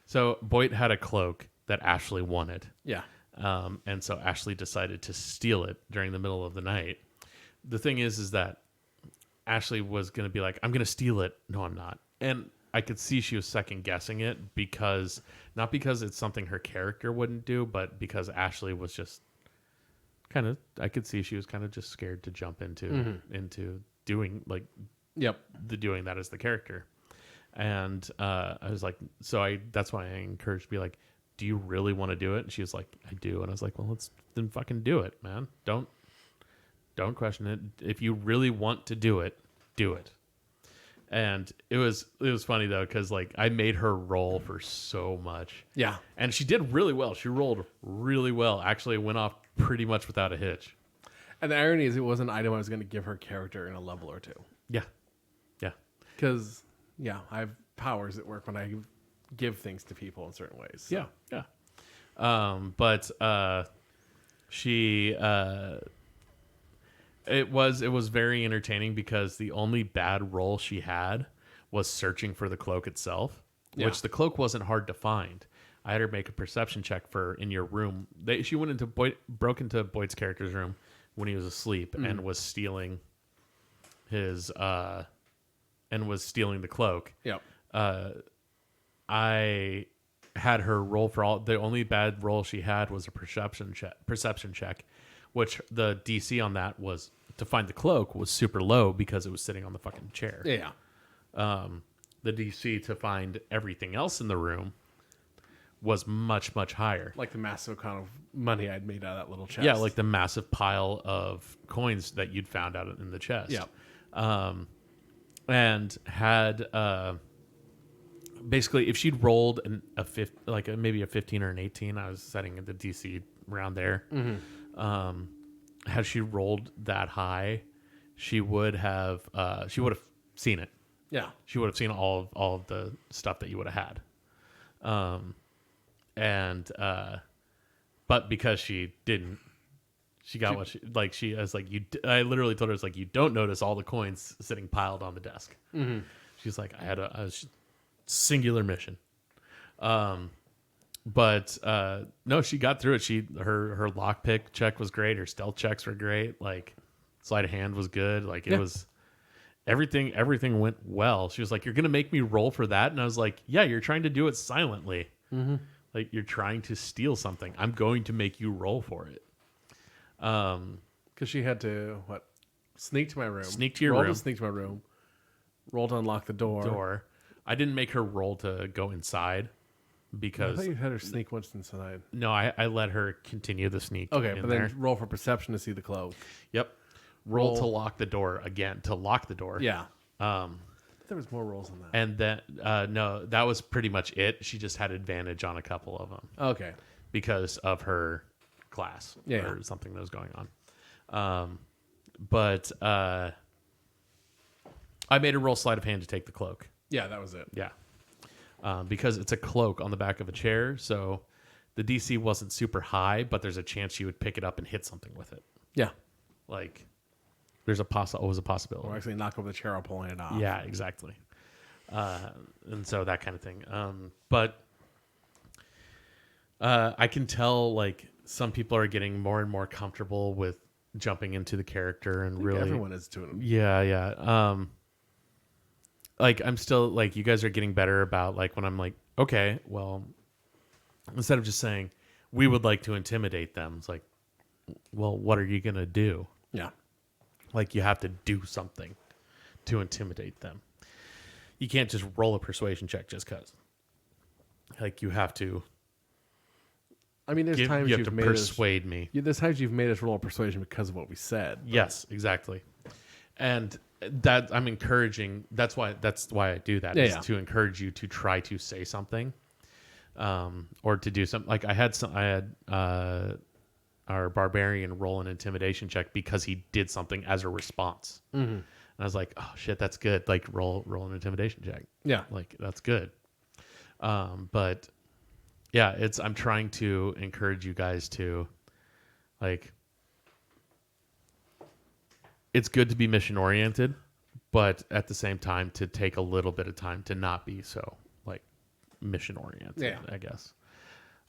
So Boyd had a cloak that Ashley wanted. Yeah. And so Ashley decided to steal it during the middle of the night. The thing is that Ashley was going to be like, I'm going to steal it. No, I'm not. And I could see she was second guessing it because, not because it's something her character wouldn't do, but because Ashley was just kind of, I could see she was kind of just scared to jump into doing like Yep. doing that as the character. And I was like, that's why I encouraged to be like, do you really want to do it? And she was like, I do. And I was like, well, let's then fucking do it, man. Don't question it. If you really want to do it, do it. And it was funny though, because like I made her roll for so much. Yeah. And she did really well. She rolled really well. Actually, it went off pretty much without a hitch. And the irony is, it was an item I was going to give her character in a level or two. Yeah. Yeah. Because, yeah, I have powers that work when I give things to people in certain ways. So. Yeah. But she it was very entertaining because the only bad roll she had was searching for the cloak itself, which the cloak wasn't hard to find. I had her make a perception check for in your room. She went into broke into Boyd's character's room when he was asleep and was stealing his and was stealing the cloak. Yep. I had her roll for all. The only bad roll she had was a perception check, which the DC on that was to find the cloak was super low because it was sitting on the fucking chair. Yeah. The DC to find everything else in the room was much, much higher. Like the massive kind of money I'd made out of that little chest. Yeah, like the massive pile of coins that you'd found out in the chest. Yeah. And had basically, if she'd rolled maybe a 15 or an 18, I was setting the DC around there. Mm-hmm. Had she rolled that high, she would have seen it. Yeah. She would have seen all of the stuff that you would have had. But because she didn't, she got what she I was like, I literally told her, it's like, you don't notice all the coins sitting piled on the desk. Mm-hmm. She's like, I had a singular mission. But no, she got through it. Her lockpick check was great. Her stealth checks were great. Like sleight of hand was good. Like it was everything went well. She was like, you're going to make me roll for that? And I was like, yeah, you're trying to do it silently. Mm-hmm. Like you're trying to steal something. I'm going to make you roll for it. Because she had to, sneak to my room. Sneak to your roll room. To sneak to my room. Roll to unlock the door. I didn't make her roll to go inside I because thought you had her sneak once inside. no, I let her continue the sneak. Okay, but there. then roll for perception to see the cloak. Yep. Roll to lock the door again. To lock the door. Yeah. There was more rolls than that. And then no, that was pretty much it. She just had advantage on a couple of them Okay. because of her class Yeah. or something that was going on. But I made her roll sleight of hand to take the cloak. Yeah, that was it. Yeah. Because it's a cloak on the back of a chair, so the DC wasn't super high, but there's a chance she would pick it up and hit something with it. Yeah. Like, there's always a possibility. Or actually knock over the chair while pulling it off. Yeah, exactly. And so that kind of thing. But I can tell, like, some people are getting more and more comfortable with jumping into the character and really everyone is doing it. Yeah. Like I'm still like, you guys are getting better about like when I'm like, okay, well, instead of just saying we would like to intimidate them, it's like, well, what are you gonna do? Yeah. Like you have to do something to intimidate them. You can't just roll a persuasion check just cause. Like you have to. I mean, there's times you have you've to made persuade me. There's times you've made us roll a persuasion because of what we said. Yes, exactly. And that I'm encouraging. That's why I do that. Yeah. To encourage you to try to say something, or to do something. Like I had our barbarian roll an intimidation check because he did something as a response, and I was like, oh shit, that's good. Like roll an intimidation check. Yeah. Like that's good. But yeah, I'm trying to encourage you guys to Like, it's good to be mission oriented, but at the same time to take a little bit of time to not be so like mission oriented, I guess.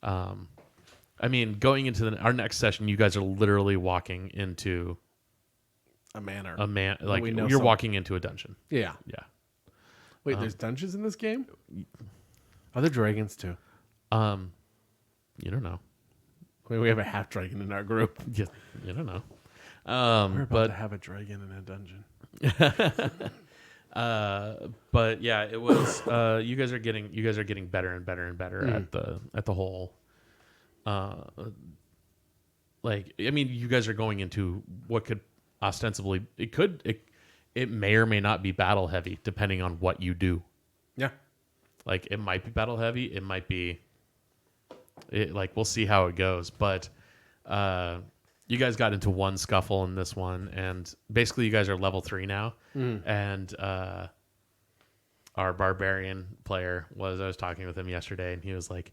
I mean, going into our next session, you guys are literally walking into A manor. like We know you're some- walking into a dungeon. Yeah. Yeah. Wait, there's dungeons in this game? Are there dragons too? You don't know. I mean, we have a half dragon in our group. You don't know. We're about But to have a dragon in a dungeon. but yeah, it was. You guys are getting better and better and better at the whole. Like, I mean, you guys are going into what could ostensibly it may or may not be battle heavy depending on what you do. Yeah. Like, it might be battle heavy, it might be. Like, we'll see how it goes, but you guys got into one scuffle in this one, and basically you guys are level 3 now, and our barbarian player I was talking with him yesterday, and he's like,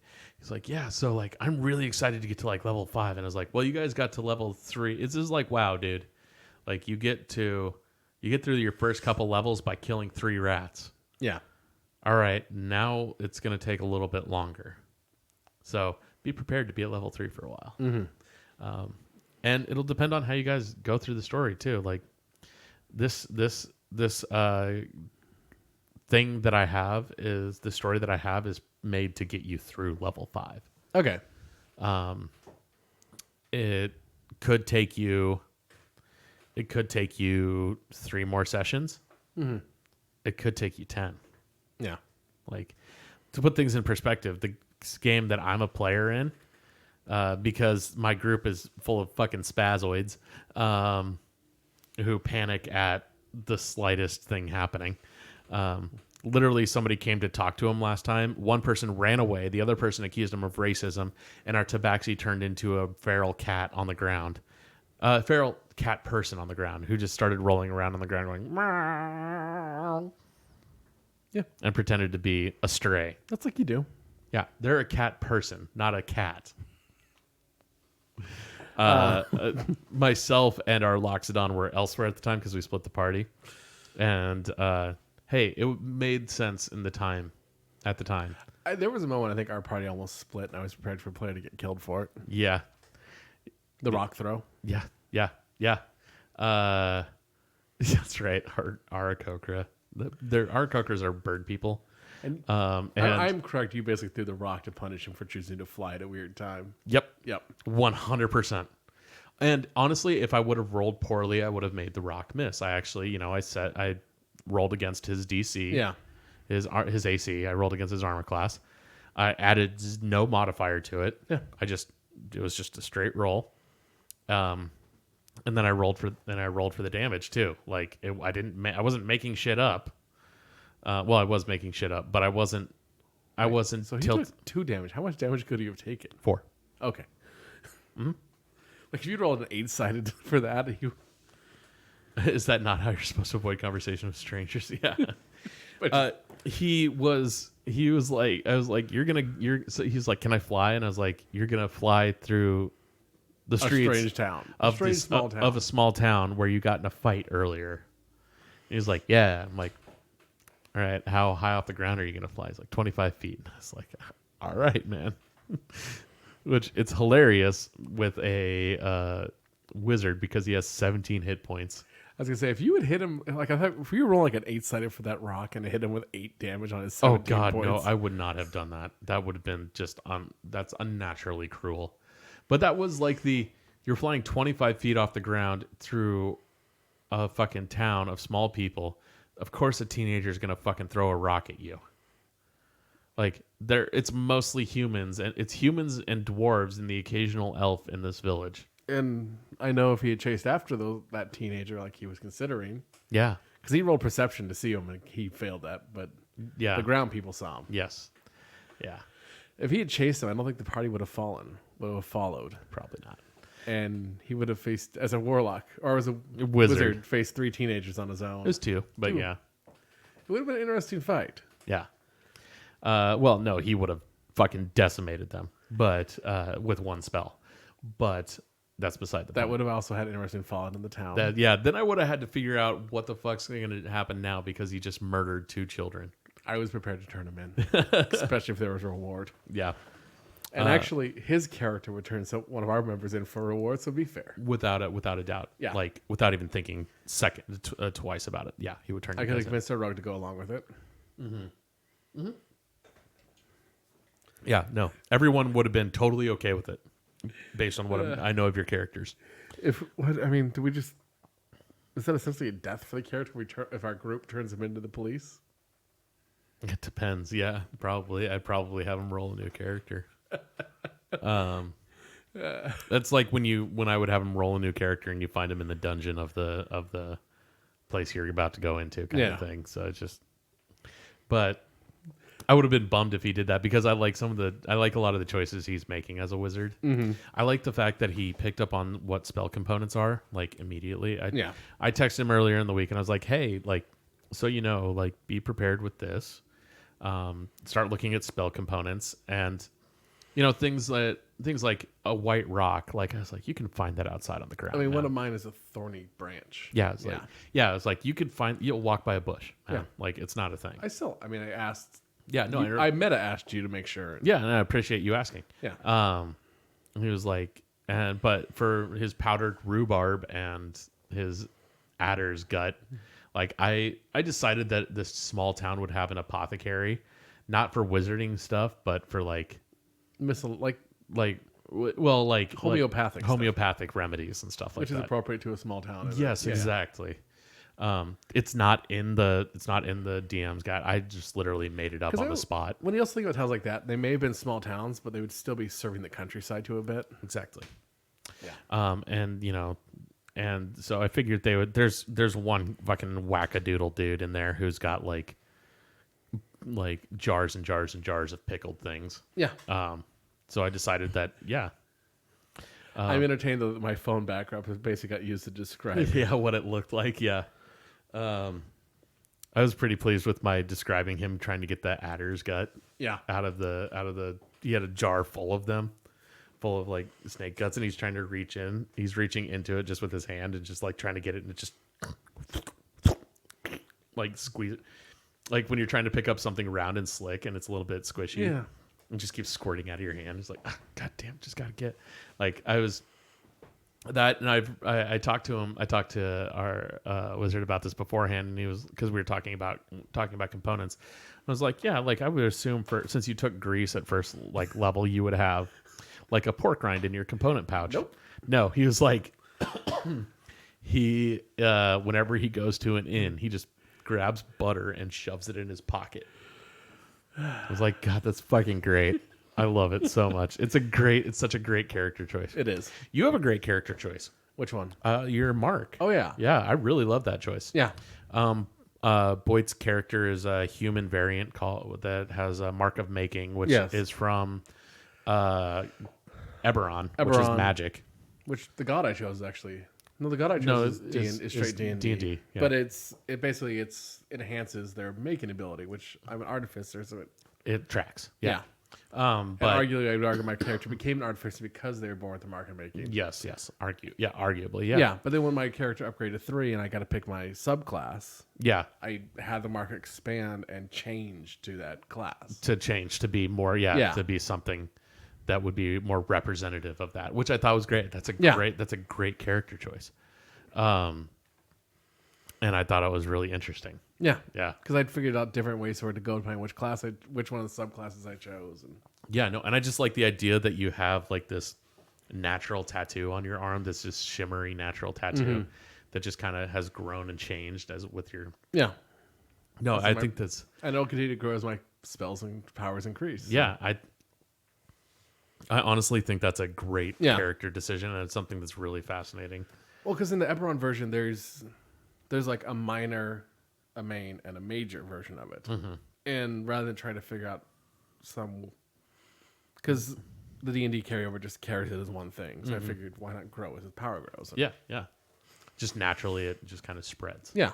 yeah, so like I'm really excited to get to like level 5, and I was like, well, you guys got to level 3. It's just like, wow, dude, like you get through your first couple levels by killing 3 rats. Yeah. All right, now it's gonna take a little bit longer. So be prepared to be at level 3 for a while. And it'll depend on how you guys go through the story too. Like this thing that I have is the story that I have is made to get you through level 5. Okay. It could take you 3 more sessions. It could take you 10. Yeah. Like, to put things in perspective, the game that I'm a player in, because my group is full of fucking spazoids who panic at the slightest thing happening. Literally, somebody came to talk to him last time. One person ran away. The other person accused him of racism, and our tabaxi turned into a feral cat on the ground. Feral cat person on the ground who just started rolling around on the ground going, meow. Yeah. And pretended to be a stray. That's like you do. Yeah, they're a cat person, not a cat. Myself and our Loxodon were elsewhere at the time because we split the party. And hey, it made sense at the time. There was a moment I think our party almost split, and I was prepared for a player to get killed for it. Yeah. The rock throw. Yeah. That's right. Our Aarakocra. Our Aarakocras are bird people. And, and I'm correct. You basically threw the rock to punish him for choosing to fly at a weird time. Yep. 100%. And honestly, if I would have rolled poorly, I would have made the rock miss. I actually, I rolled against his DC. Yeah. His AC. I rolled against his armor class. I added no modifier to it. Yeah. It was just a straight roll. And then I rolled for the damage too. Like I wasn't making shit up. Well, I was making shit up, but I wasn't. So he tilted. took 2 damage. How much damage could he have taken? 4. Okay. Like if you rolled an 8-sided for that, Is that not how you're supposed to avoid conversation with strangers? Yeah. But he was like, I was like, so he's like, can I fly? And I was like, you're gonna fly through the a streets strange town. of a small town where you got in a fight earlier. And he's like, yeah. I'm like, all right, how high off the ground are you gonna fly? He's like 25 feet. And I was like, all right, man. Which it's hilarious with a wizard because he has 17 hit points. I was gonna say if you would hit him like I thought if you were rolling like an 8-sided for that rock and hit him with 8 damage on his 17 Oh God, points. no! I would not have done that. That would have been just that's unnaturally cruel. But that was like you're flying 25 feet off the ground through a fucking town of small people. Of course, a teenager is gonna fucking throw a rock at you. Like it's mostly humans, and it's humans and dwarves and the occasional elf in this village. And I know if he had chased after that teenager like he was considering, Yeah. because he rolled perception to see him and he failed that, but Yeah. the ground people saw him. Yes. Yeah. If he had chased him, I don't think the party would have followed. Probably not. And he would have faced, as a warlock or as a Wizard. faced 3 teenagers on his own. It was 2, but 2. yeah. It would have been an interesting fight. Yeah. Well, no, he would have fucking decimated them, but with one spell. But that's beside the That point. would have also had interesting fallout in the town. Then I would have had to figure out what the fuck's going to happen now because he just murdered 2 children. I was prepared to turn him in, especially if there was a reward. Yeah. And actually, his character would turn one of our members in for a reward, so be fair. Without a doubt. Yeah. Like, without even thinking twice about it. Yeah, he would turn I you could have guys in. convinced our rogue to go along with it. Yeah, no. Everyone would have been totally okay with it based on what I know of your characters. Do we just... Is that essentially a death for the character if our group turns him into the police? It depends. Yeah, probably. I'd probably have him roll a new character. That's like when I would have him roll a new character and you find him in the dungeon of the place you're about to go into kind of thing. So it's just, but I would have been bummed if he did that because I like a lot of the choices he's making as a wizard. Mm-hmm. I like the fact that he picked up on what spell components are like immediately. I texted him earlier in the week and I was like, hey, like, so like be prepared with this. Start looking at spell components and things like a white rock. Like I was like, you can find that outside on the ground. I mean, now. one of mine is a thorny branch. Yeah, it's like you'll walk by a bush. Yeah, like it's not a thing. I asked. Yeah, no, I meta asked you to make sure. Yeah, and I appreciate you asking. Yeah. And he was like, but for his powdered rhubarb and his adder's gut, like I decided that this small town would have an apothecary, not for wizarding stuff, but for like homeopathic remedies and stuff like which that. is appropriate to a small town. Yes, exactly. It's not in the DM's guide. I just literally made it up on the spot. When you also think about towns like that, they may have been small towns, but they would still be serving the countryside to a bit. Exactly. Yeah. And so I figured they would. There's one fucking wackadoodle dude in there who's got like jars and jars and jars of pickled things. Yeah. So I decided that I'm entertained that my phone background basically got used to describe what it looked like. Yeah. I was pretty pleased with my describing him trying to get that adder's gut. Yeah. Out of the he had a jar full of them, full of like snake guts, and he's trying to reach in. He's reaching into it just with his hand and just like trying to get it, and it just like squeeze it. Like when you're trying to pick up something round and slick and it's a little bit squishy. Yeah. And just keeps squirting out of your hand. It's like, God damn, just gotta get. Like I was that, and I talked to him. I talked to our wizard about this beforehand, and he was because we were talking about components. I was like, yeah, like I would assume since you took grease at first like level, you would have like a pork rind in your component pouch. Nope. No, he was like, whenever he goes to an inn, he just grabs butter and shoves it in his pocket. I was like, God, that's fucking great. I love it so much. It's such a great character choice. It is. You have a great character choice. Which one? You're Mark. Oh, yeah. Yeah, I really love that choice. Yeah. Boyd's character is a human variant that has a mark of making, which is from Eberron, which is magic. Which the god I chose is actually... No, the god I chose is straight D&D. D&D, yeah. But it enhances their making ability, which I'm an artificer, so it tracks. Yeah. But and arguably, I would argue my character became an artificer because they were born with the mark of making. Yes. Arguably. Yeah, but then when my character upgraded to 3 and I got to pick my subclass, yeah, I had the mark expand and change to that class. To change to be more, to be something that would be more representative of that, which I thought was great. That's a great character choice. And I thought it was really interesting. Yeah. Yeah. Because I'd figured out different ways for it to go depending on which one of the subclasses I chose. And I just like the idea that you have like this natural tattoo on your arm, this just shimmery natural tattoo that just kind of has grown and changed as with your... Yeah. No, I think that's... And it'll continue to grow as my spells and powers increase. Yeah, I honestly think that's a great character decision, and it's something that's really fascinating. Well, because in the Eberron version, there's like a minor, a main, and a major version of it. And rather than trying to figure out because the D&D carryover just carries it as one thing, so I figured why not grow as his power grows? Yeah. Just naturally, it just kind of spreads. Yeah.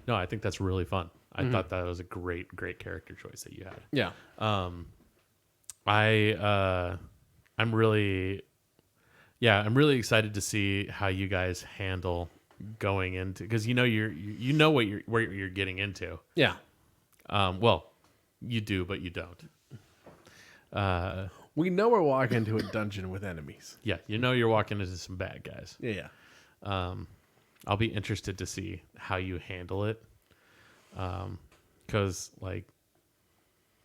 No, I think that's really fun. I thought that was a great character choice that you had. Yeah. I'm really, Yeah, I'm really excited to see how you guys handle going into, because you know what you're getting into. Yeah. Well, you do, but you don't. We know we're walking into a dungeon with enemies. Yeah, you know you're walking into some bad guys. Yeah. I'll be interested to see how you handle it. Because like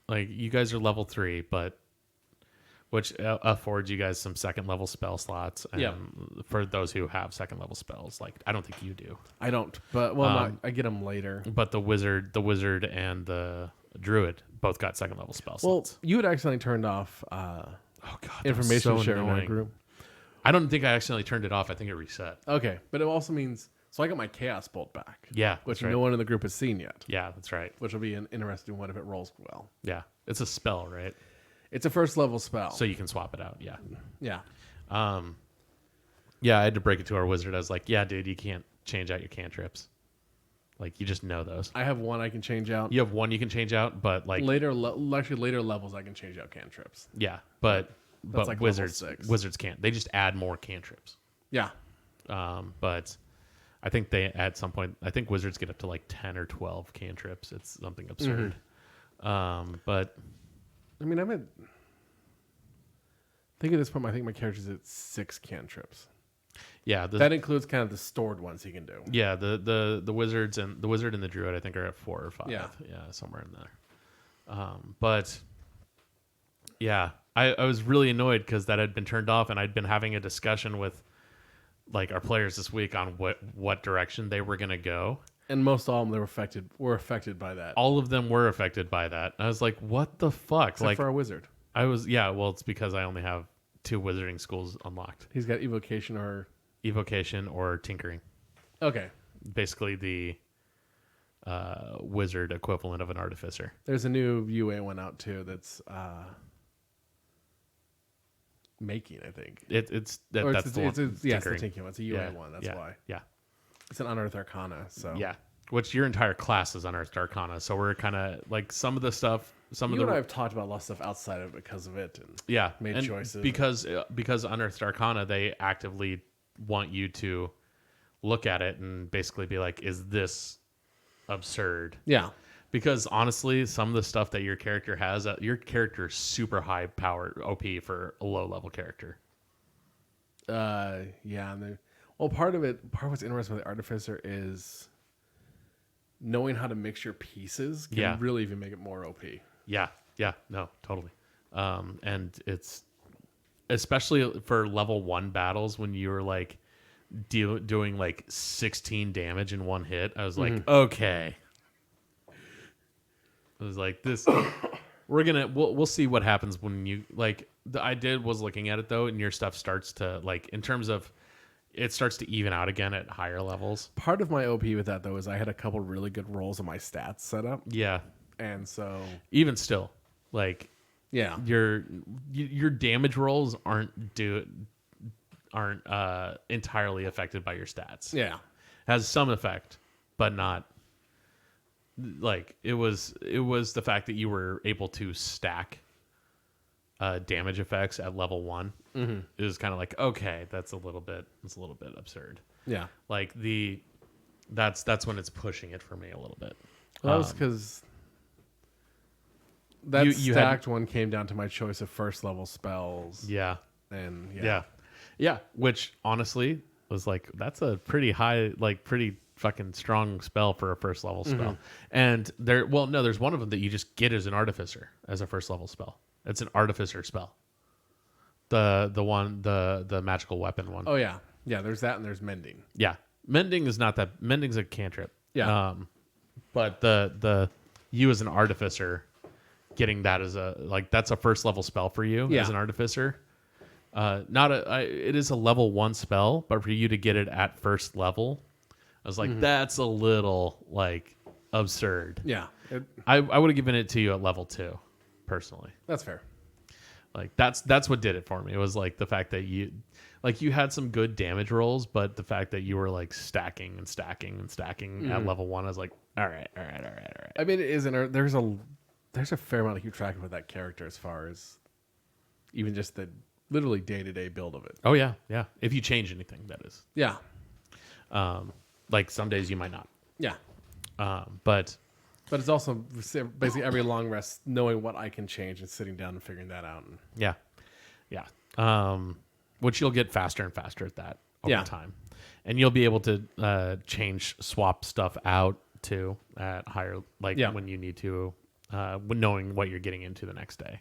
you guys are level 3, but which affords you guys some second level spell slots. And Yeah. for those who have second level spells, like I don't think you do. I don't, but I get them later. But the wizard and the druid both got second level spell Well, slots. you had accidentally turned off Oh god, that was information so sharing in our annoying. group. I don't think I accidentally turned it off. I think it reset. Okay, but it also means so I got my chaos bolt back. Yeah, which that's right. no one in the group has seen yet. Yeah, that's right. Which will be an interesting one if it rolls well. Yeah, it's a spell, right? It's a first level spell. So you can swap it out. Yeah. yeah, Yeah, I had to break it to our wizard. I was like, yeah, dude, you can't change out your cantrips. Like, you just know those. I have one I can change out. You have one you can change out, but like later levels I can change out cantrips. yeah, but That's like level wizards 6. wizards can't. They just add more cantrips. Yeah, But I think they at some point I think wizards get up to like 10 or 12 cantrips. It's something absurd. But I mean, I think at this point I think my character's at 6 cantrips. yeah, That includes kind of the stored ones he can do. yeah, the wizards and the wizard and the druid I think are at 4 or 5. Yeah. Somewhere in there. But yeah, I was really annoyed because that had been turned off, and I'd been having a discussion with like our players this week on what direction they were gonna go. And most all of them were affected by that. All of them were affected by that. I was like, what the fuck? Except like for our wizard. well, it's because I only have 2 wizarding schools unlocked. He's got evocation or Evocation or tinkering. okay. Basically the wizard equivalent of an artificer. There's a new UA one out too that's making, I think. It's the Or one. it's the Tinkering. tinking one. It's a UA one. That's yeah, why. Yeah. It's an Unearthed Arcana. So Yeah. Which your entire class is Unearthed Arcana. So we're kind of like some of the stuff, you and I have talked about a lot of stuff outside of it because of it. And yeah, made and choices. because Unearthed Arcana, they actively want you to look at it and basically be like, is this absurd? yeah. Because honestly, some of the stuff that your character has, your character is super high power OP for a low level character. Yeah. And part of what's interesting with the Artificer is knowing how to mix your pieces can Yeah. really even make it more OP. Yeah, no, totally. And it's especially for level 1 battles when you were like doing like 16 damage in one hit. I was like, okay. I was like, this. We'll see what happens when you like. I was looking at it though, and your stuff starts to like in terms of it starts to even out again at higher levels. Part of my OP with that though is I had a couple really good rolls of my stats set up, Yeah, and so even still, like yeah, your damage rolls aren't entirely affected by your stats. yeah, Has some effect, but not like it was the fact that you were able to stack damage effects at level 1. It was kind of like, okay, that's a little bit absurd. yeah. Like that's when it's pushing it for me a little bit. Well, that was because that you had- stacked one came down to my choice of first level spells. Yeah. And Yeah. Which honestly was like, that's a pretty high, like pretty fucking strong spell for a first level spell. And there's one of them that you just get as an artificer as a first level spell. It's an artificer spell. The magical weapon one. Oh yeah, yeah. There's that, and there's mending. Yeah. Mending's a cantrip. Yeah. But the you as an artificer getting that as that's a first level spell for you as an artificer. It is a level 1 spell, but for you to get it at first level, I was like, that's a little like absurd. Yeah, I would have given it to you at level 2, personally. that's fair. Like that's what did it for me. It was like the fact that you had some good damage rolls, but the fact that you were like stacking and stacking and stacking at level 1, I was like, all right. I mean, it is there's a fair amount to keep track of with that character as far as even just the literally day-to-day build of it. Oh yeah, yeah. If you change anything, that is. Yeah. Like some days you might not. Yeah. But But it's also basically every long rest knowing what I can change and sitting down and figuring that out. yeah, yeah. Which you'll get faster and faster at that over time, and you'll be able to swap stuff out too at higher, like when you need to, when knowing what you're getting into the next day.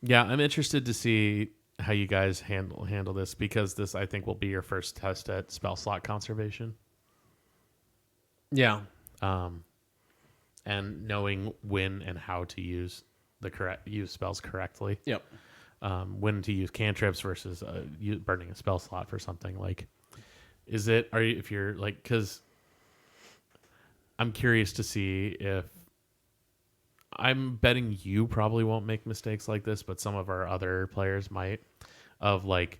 Yeah, I'm interested to see how you guys handle this, because this, I think, will be your first test at spell slot conservation. Yeah. And knowing when and how to use spells correctly. Yep. When to use cantrips versus burning a spell slot for something. Like, if you're like, because I'm curious to see if, I'm betting you probably won't make mistakes like this, but some of our other players might, of like,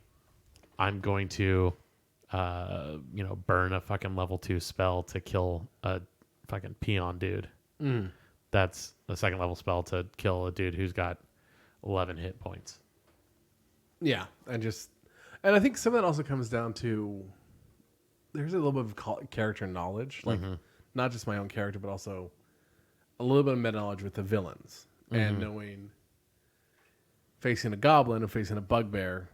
I'm going to burn a fucking level 2 spell to kill a fucking peon dude. That's a second level spell to kill a dude who's got 11 hit points. Yeah. And I think some of that also comes down to, there's a little bit of character knowledge, like not just my own character, but also a little bit of meta knowledge with the villains and knowing facing a goblin and facing a bugbear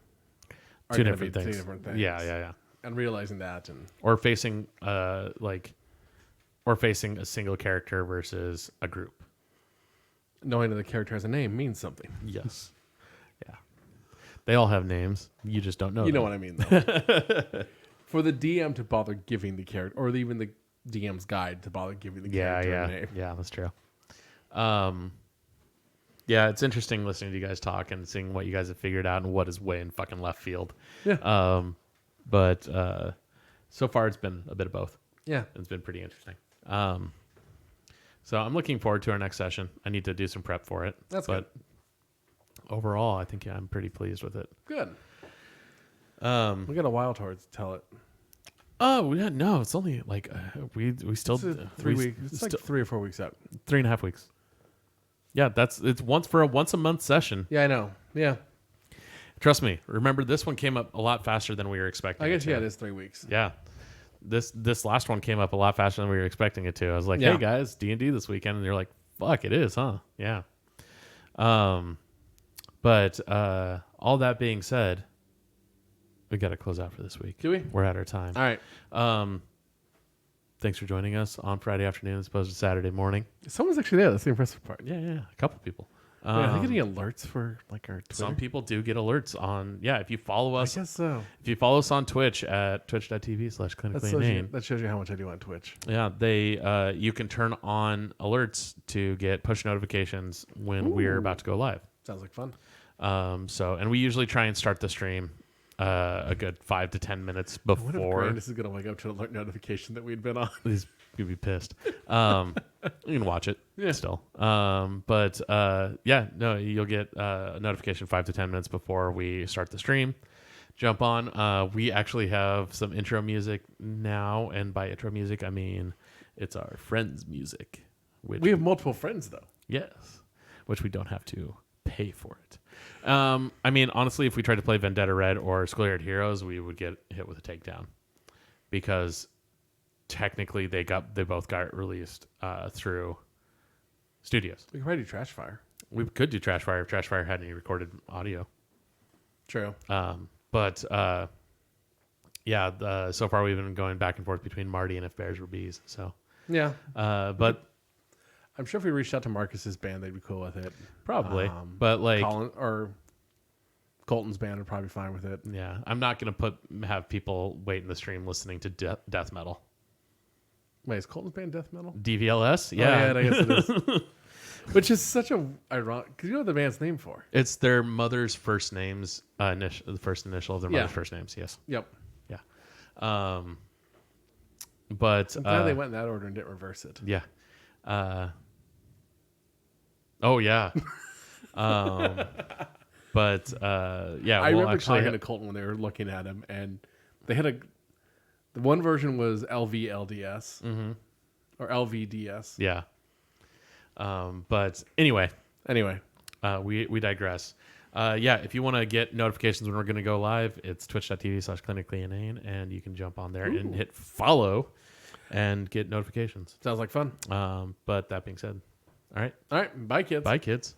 are Two going to be different things. two different things. Yeah. And realizing that, and Or facing facing a single character versus a group. knowing that the character has a name means something. Yes. Yeah. They all have names. You just don't know. You know them. what I mean, though. For the DM to bother giving the character, or even the DM's guide to bother giving the character a name. Yeah, that's true. Yeah, it's interesting listening to you guys talk and seeing what you guys have figured out and what is way in fucking left field. Yeah. But so far it's been a bit of both. Yeah. It's been pretty interesting. So I'm looking forward to our next session. I need to do some prep for it. That's but overall, I think I'm pretty pleased with it. Good. We got a while towards tell it. Oh no, it's only like we still It's 3 weeks. It's like 3 or 4 weeks out. 3.5 weeks. Yeah, it's once a month session. Yeah, I know. Yeah. Trust me. Remember, this one came up a lot faster than we were expecting. I guess it to. yeah, it is 3 weeks. Yeah. This last one came up a lot faster than we were expecting it to. I was like, Yeah. hey guys, D&D this weekend, and they're like, fuck, it is, huh? Yeah. But all that being said, we got to close out for this week. Do we? We're at our time. All right. Thanks for joining us on Friday afternoon as opposed to Saturday morning. Someone's actually there. That's the impressive part. Yeah, a couple people. Are they getting alerts for like our Twitter? Some people do get alerts on. Yeah, if you follow us, I guess so. if you follow us on Twitch at twitch.tv/clinically inane. That shows you how much I do on Twitch. Yeah, you can turn on alerts to get push notifications when we're about to go live. Sounds like fun. And we usually try and start the stream a good 5 to 10 minutes What if before. Brandis is going to wake up to an alert notification that we'd been on? He's gonna be pissed. You can watch it still. You'll get a notification 5 to 10 minutes before we start the stream. Jump on. We actually have some intro music now, and by intro music I mean it's our friends' music. Which We have multiple friends, though. yes, which we don't have to pay for it. I mean, honestly, if we tried to play Vendetta Red or Schoolyard Heroes, we would get hit with a takedown because technically they both got released through studios. We could probably do Trash Fire. We could do Trash Fire if Trash Fire had any recorded audio. True. So far we've been going back and forth between Marty and If Bears Were Bees. So Yeah. but I'm sure if we reached out to Marcus's band, they'd be cool with it. probably, but like Colton's band would probably be fine with it. yeah, I'm not gonna have people wait in the stream listening to death metal. Wait, is Colton's band death metal? DVLS, Oh, yeah, I guess it is. Which is such a ironic, because you know what the band's name for? it's their mother's first names, the first initial of their mother's first names. Yes, Yep. yeah. But I'm glad they went in that order and didn't reverse it. yeah. Oh yeah. Yeah. I remember actually, talking to Colton when they were looking at him, and they had the one version was LVLDS or LVDS. yeah. But anyway, Anyway, we digress. Yeah, if you want to get notifications when we're going to go live, it's twitch.tv/clinicallyinane, and you can jump on there and hit follow and get notifications. Sounds like fun. But that being said, all right. All right. Bye, kids. Bye, kids.